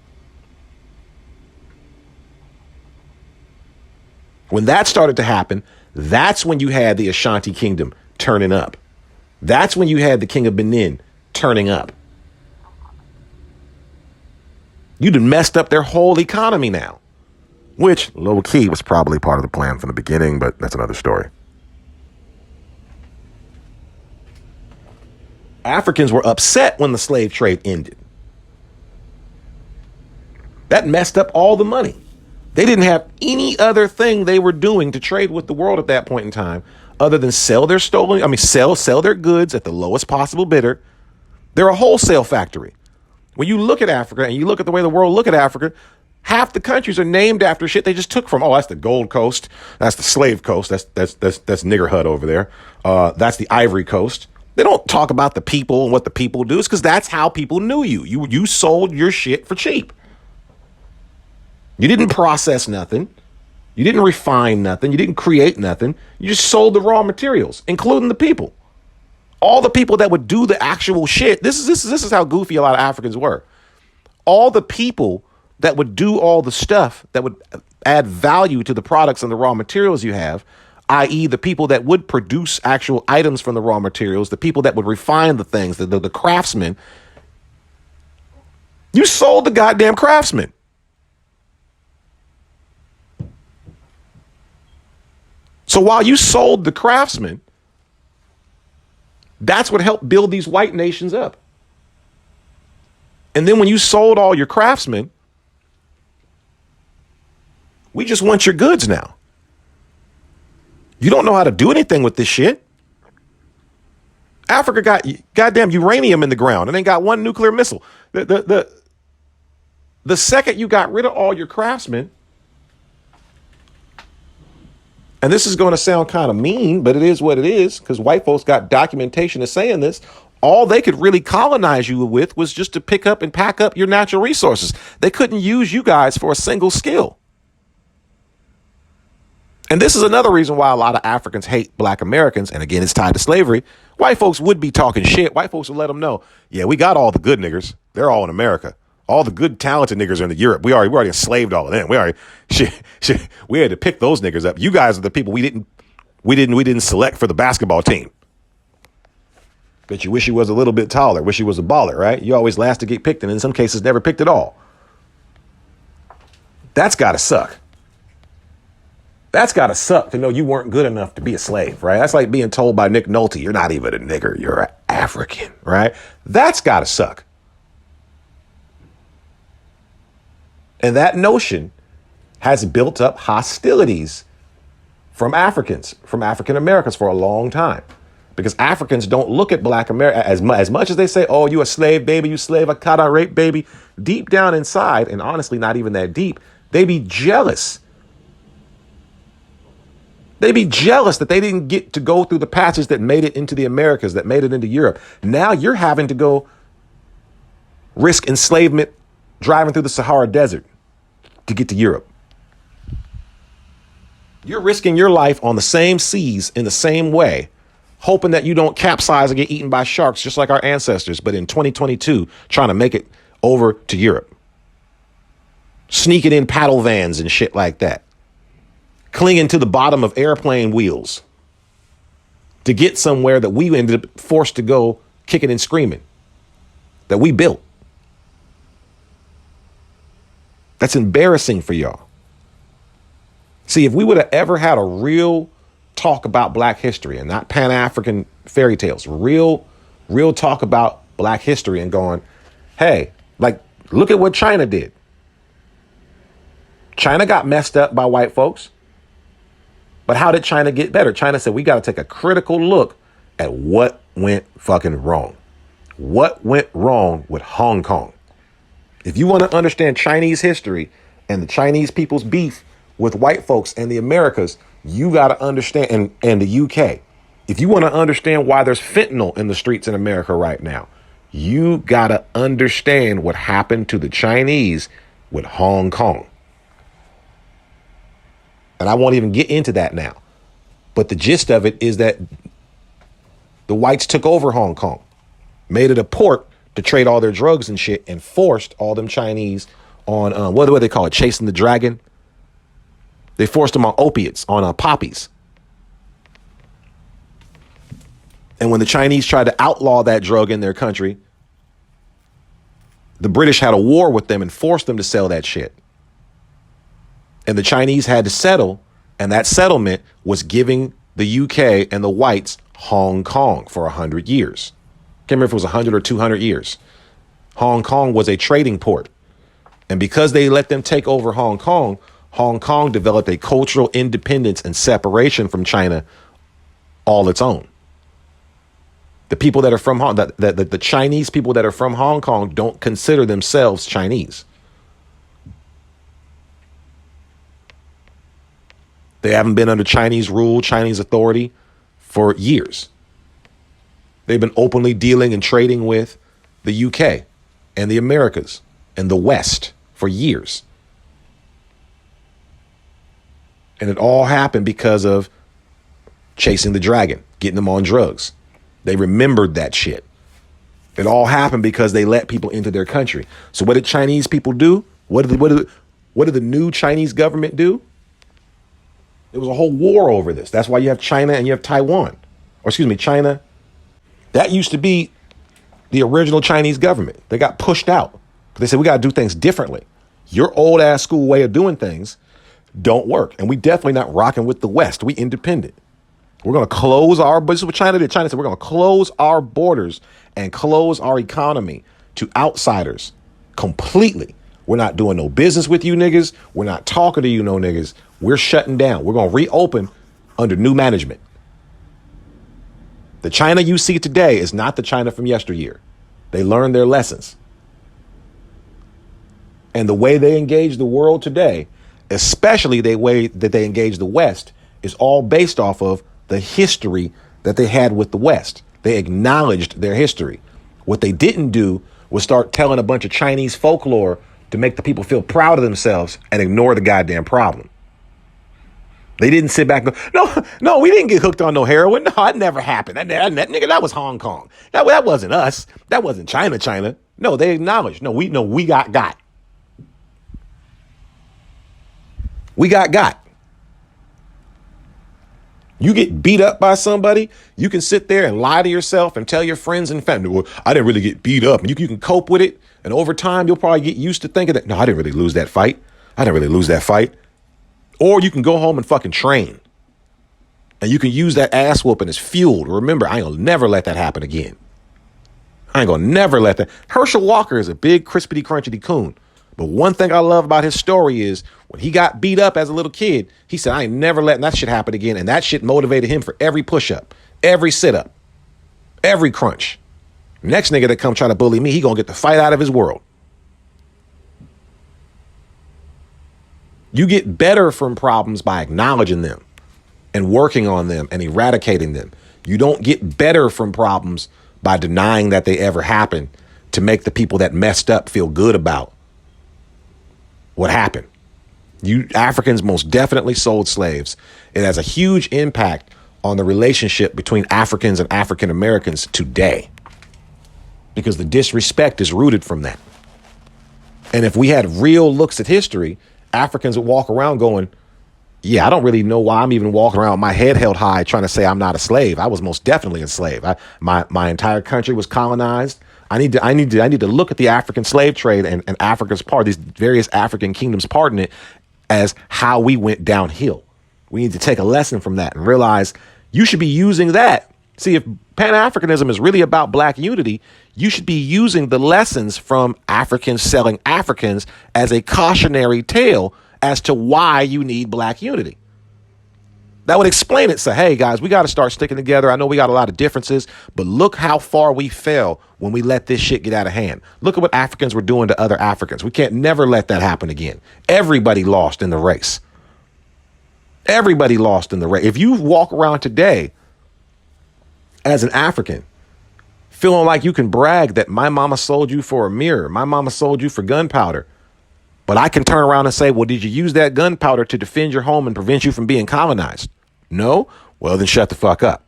When that started to happen, that's when you had the Ashanti Kingdom turning up. That's when you had the King of Benin turning up. You'd have messed up their whole economy now, which low key was probably part of the plan from the beginning, but that's another story. Africans were upset when the slave trade ended. That messed up all the money. They didn't have any other thing they were doing to trade with the world at that point in time other than sell their sell their goods at the lowest possible bidder. They're a wholesale factory. When you look at Africa and you look at the way the world look at Africa, half the countries are named after shit they just took from. Oh, that's the Gold Coast. That's the Slave Coast. That's Nigger Hut over there. That's the Ivory Coast. They don't talk about the people and what the people do. It's because that's how people knew you. You sold your shit for cheap. You didn't process nothing. You didn't refine nothing. You didn't create nothing. You just sold the raw materials, including the people. All the people that would do the actual shit. This is how goofy a lot of Africans were. All the people that would do all the stuff that would add value to the products and the raw materials you have, i.e. the people that would produce actual items from the raw materials, the people that would refine the things, the craftsmen. You sold the goddamn craftsmen. So while you sold the craftsmen, that's what helped build these white nations up. And then when you sold all your craftsmen, we just want your goods now. You don't know how to do anything with this shit. Africa got goddamn uranium in the ground and ain't got one nuclear missile. The second you got rid of all your craftsmen, and this is going to sound kind of mean, but it is what it is, because white folks got documentation of saying this. All they could really colonize you with was just to pick up and pack up your natural resources. They couldn't use you guys for a single skill. And this is another reason why a lot of Africans hate black Americans. And again, it's tied to slavery. White folks would be talking shit. White folks would let them know, yeah, we got all the good niggers. They're all in America. All the good, talented niggers are in Europe. We already enslaved all of them. We had to pick those niggers up. You guys are the people we didn't select for the basketball team. Bet you wish you was a little bit taller. Wish you was a baller, right? You always last to get picked, and in some cases never picked at all. That's gotta suck. That's gotta suck to know you weren't good enough to be a slave, right? That's like being told by Nick Nolte, you're not even a nigger, you're an African, right? That's gotta suck. And that notion has built up hostilities from Africans, from African Americans for a long time. Because Africans don't look at black America as much as they say, oh, you a slave, baby, you slave, a caught on rape, baby. Deep down inside, and honestly not even that deep, they be jealous They'd be jealous that they didn't get to go through the patches that made it into the Americas, that made it into Europe. Now you're having to go risk enslavement driving through the Sahara Desert to get to Europe. You're risking your life on the same seas in the same way, hoping that you don't capsize and get eaten by sharks just like our ancestors, but in 2022, trying to make it over to Europe. Sneaking in paddle vans and shit like that. Clinging to the bottom of airplane wheels to get somewhere that we ended up forced to go kicking and screaming, that we built. That's embarrassing for y'all. See, if we would have ever had a real talk about Black history and not Pan-African fairy tales, real talk about Black history and going, hey, like, look at what China did. China got messed up by white folks. But how did China get better? China said, we got to take a critical look at what went fucking wrong. What went wrong with Hong Kong? If you want to understand Chinese history and the Chinese people's beef with white folks and the Americas, you got to understand, and the UK. If you want to understand why there's fentanyl in the streets in America right now, you got to understand what happened to the Chinese with Hong Kong. And I won't even get into that now. But the gist of it is that the whites took over Hong Kong, made it a port to trade all their drugs and shit, and forced all them Chinese on, what do they call it, chasing the dragon? They forced them on opiates, on poppies. And when the Chinese tried to outlaw that drug in their country, the British had a war with them and forced them to sell that shit. And the Chinese had to settle, and that settlement was giving the UK and the whites Hong Kong for 100 years. Can't remember if it was 100 or 200 years. Hong Kong was a trading port. And because they let them take over Hong Kong developed a cultural independence and separation from China all its own. The people that are from the Chinese people that are from Hong Kong don't consider themselves Chinese. They haven't been under Chinese rule, Chinese authority for years. They've been openly dealing and trading with the UK and the Americas and the West for years. And it all happened because of chasing the dragon, getting them on drugs. They remembered that shit. It all happened because they let people into their country. So what did Chinese people do? What did the new Chinese government do? There was a whole war over this. That's why you have China and you have Taiwan. Or excuse me, China. That used to be the original Chinese government. They got pushed out. They said, we got to do things differently. Your old ass school way of doing things don't work. And we definitely not rocking with the West. We independent. We're going to close our, but this is what China did. China said, we're going to close our borders and close our economy to outsiders completely. We're not doing no business with you niggas. We're not talking to you no niggas. We're shutting down. We're going to reopen under new management. The China you see today is not the China from yesteryear. They learned their lessons. And the way they engage the world today, especially the way that they engage the West, is all based off of the history that they had with the West. They acknowledged their history. What they didn't do was start telling a bunch of Chinese folklore to make the people feel proud of themselves and ignore the goddamn problem. They didn't sit back and go, no, we didn't get hooked on no heroin. No, it never happened. That nigga, that was Hong Kong. That wasn't us. That wasn't China. No, they acknowledged. No, we got. We got. You get beat up by somebody, you can sit there and lie to yourself and tell your friends and family, well, I didn't really get beat up. And you can cope with it. And over time, you'll probably get used to thinking that, no, I didn't really lose that fight. Or you can go home and fucking train. And you can use that ass whooping as fuel to remember, I ain't gonna never let that happen again. I ain't gonna never let that. Herschel Walker is a big crispity crunchity coon. But one thing I love about his story is when he got beat up as a little kid, he said, I ain't never letting that shit happen again. And that shit motivated him for every push-up, every sit-up, every crunch. Next nigga that come try to bully me, he gonna get the fight out of his world. You get better from problems by acknowledging them and working on them and eradicating them. You don't get better from problems by denying that they ever happened to make the people that messed up feel good about what happened. You Africans most definitely sold slaves. It has a huge impact on the relationship between Africans and African Americans today, because the disrespect is rooted from that. And if we had real looks at history, Africans would walk around going, yeah, I don't really know why I'm even walking around with my head held high trying to say I'm not a slave. I was most definitely a slave. My entire country was colonized. I need to look at the African slave trade and Africa's part, these various African kingdoms part in it, as how we went downhill. We need to take a lesson from that and realize you should be using that. See, if Pan-Africanism is really about black unity, you should be using the lessons from Africans selling Africans as a cautionary tale as to why you need black unity. That would explain it. Say, hey, guys, we got to start sticking together. I know we got a lot of differences, but look how far we fell when we let this shit get out of hand. Look at what Africans were doing to other Africans. We can't never let that happen again. Everybody lost in the race. Everybody lost in the race. If you walk around today as an African feeling like you can brag that my mama sold you for a mirror, my mama sold you for gunpowder, but I can turn around and say, well, did you use that gunpowder to defend your home and prevent you from being colonized? No? Well, then shut the fuck up.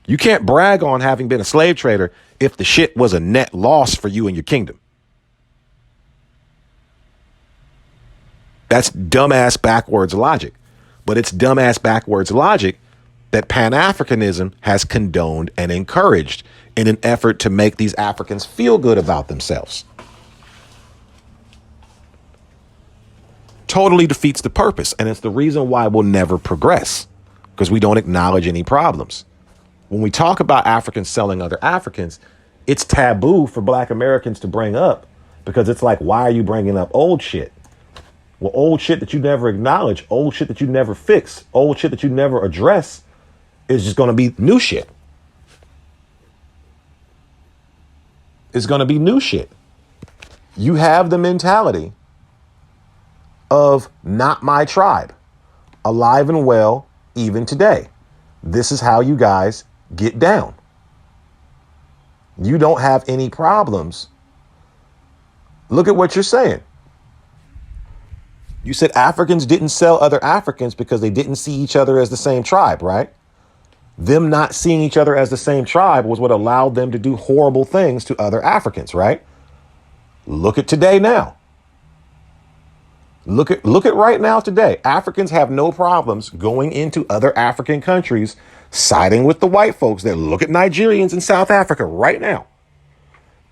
You can't brag on having been a slave trader if the shit was a net loss for you and your kingdom. That's dumbass backwards logic. But it's dumbass backwards logic that Pan-Africanism has condoned and encouraged in an effort to make these Africans feel good about themselves. Totally defeats the purpose. And it's the reason why we'll never progress, because we don't acknowledge any problems. When we talk about Africans selling other Africans, it's taboo for black Americans to bring up, because it's like, why are you bringing up old shit? Well, old shit that you never acknowledge, old shit that you never fix, old shit that you never address is just going to be new shit. It's going to be new shit. You have the mentality of not my tribe, alive and well, even today. This is how you guys get down. You don't have any problems. Look at what you're saying. You said Africans didn't sell other Africans because they didn't see each other as the same tribe, right? Them not seeing each other as the same tribe was what allowed them to do horrible things to other Africans, right? Look at today now. Look at right now today. Africans have no problems going into other African countries, siding with the white folks. That look at Nigerians in South Africa right now.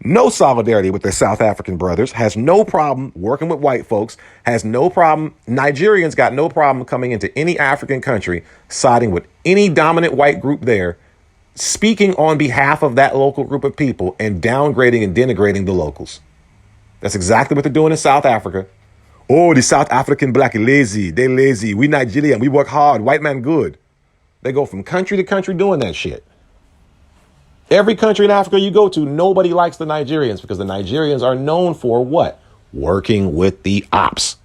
No solidarity with their South African brothers, has no problem working with white folks, has no problem. Nigerians got no problem coming into any African country, siding with any dominant white group there, speaking on behalf of that local group of people and downgrading and denigrating the locals. That's exactly what they're doing in South Africa. Oh, the South African black lazy. They lazy. We Nigerian. We work hard. White man good. They go from country to country doing that shit. Every country in Africa you go to, nobody likes the Nigerians, because the Nigerians are known for what? Working with the ops.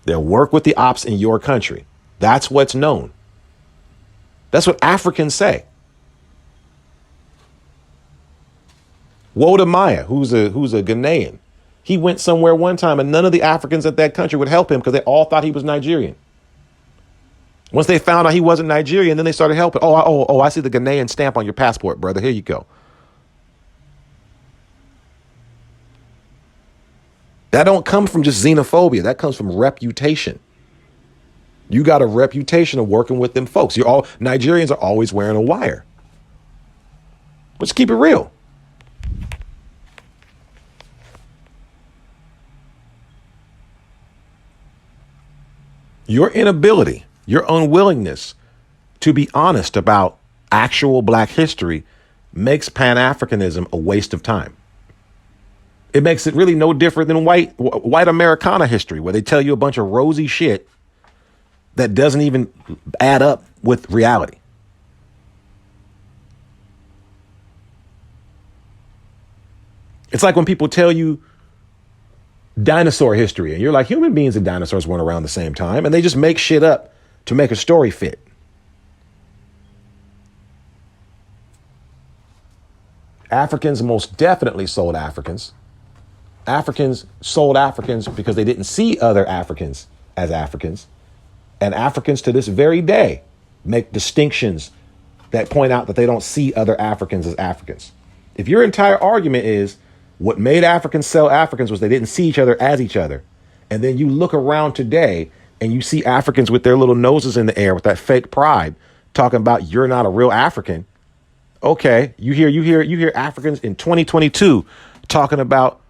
They'll work with the ops in your country. That's what's known. That's what Africans say. Woda Maya, who's a Ghanaian. He went somewhere one time and none of the Africans at that country would help him because they all thought he was Nigerian. Once they found out he wasn't Nigerian, then they started helping. Oh, I see the Ghanaian stamp on your passport, brother. Here you go. That don't come from just xenophobia. That comes from reputation. You got a reputation of working with them folks. Nigerians are always wearing a wire. Let's keep it real. Your inability, your unwillingness to be honest about actual black history makes Pan-Africanism a waste of time. It makes it really no different than white Americana history, where they tell you a bunch of rosy shit that doesn't even add up with reality. It's like when people tell you dinosaur history and you're like, human beings and dinosaurs weren't around the same time, and they just make shit up to make a story fit. Africans most definitely sold Africans. Africans sold Africans because they didn't see other Africans as Africans. And Africans to this very day make distinctions that point out that they don't see other Africans as Africans. If your entire argument is what made Africans sell Africans was they didn't see each other as each other, and then you look around today and you see Africans with their little noses in the air with that fake pride talking about you're not a real African. Okay, you hear Africans in 2022 talking about,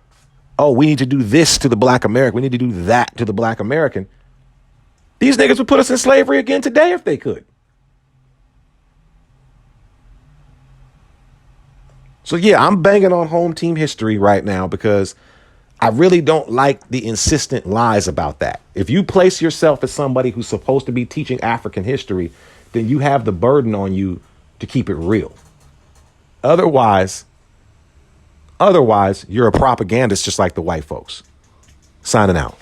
oh, we need to do this to the black American. We need to do that to the black American. These niggas would put us in slavery again today if they could. So yeah, I'm banging on home team history right now because I really don't like the insistent lies about that. If you place yourself as somebody who's supposed to be teaching African history, then you have the burden on you to keep it real. Otherwise, you're a propagandist just like the white folks. Signing out.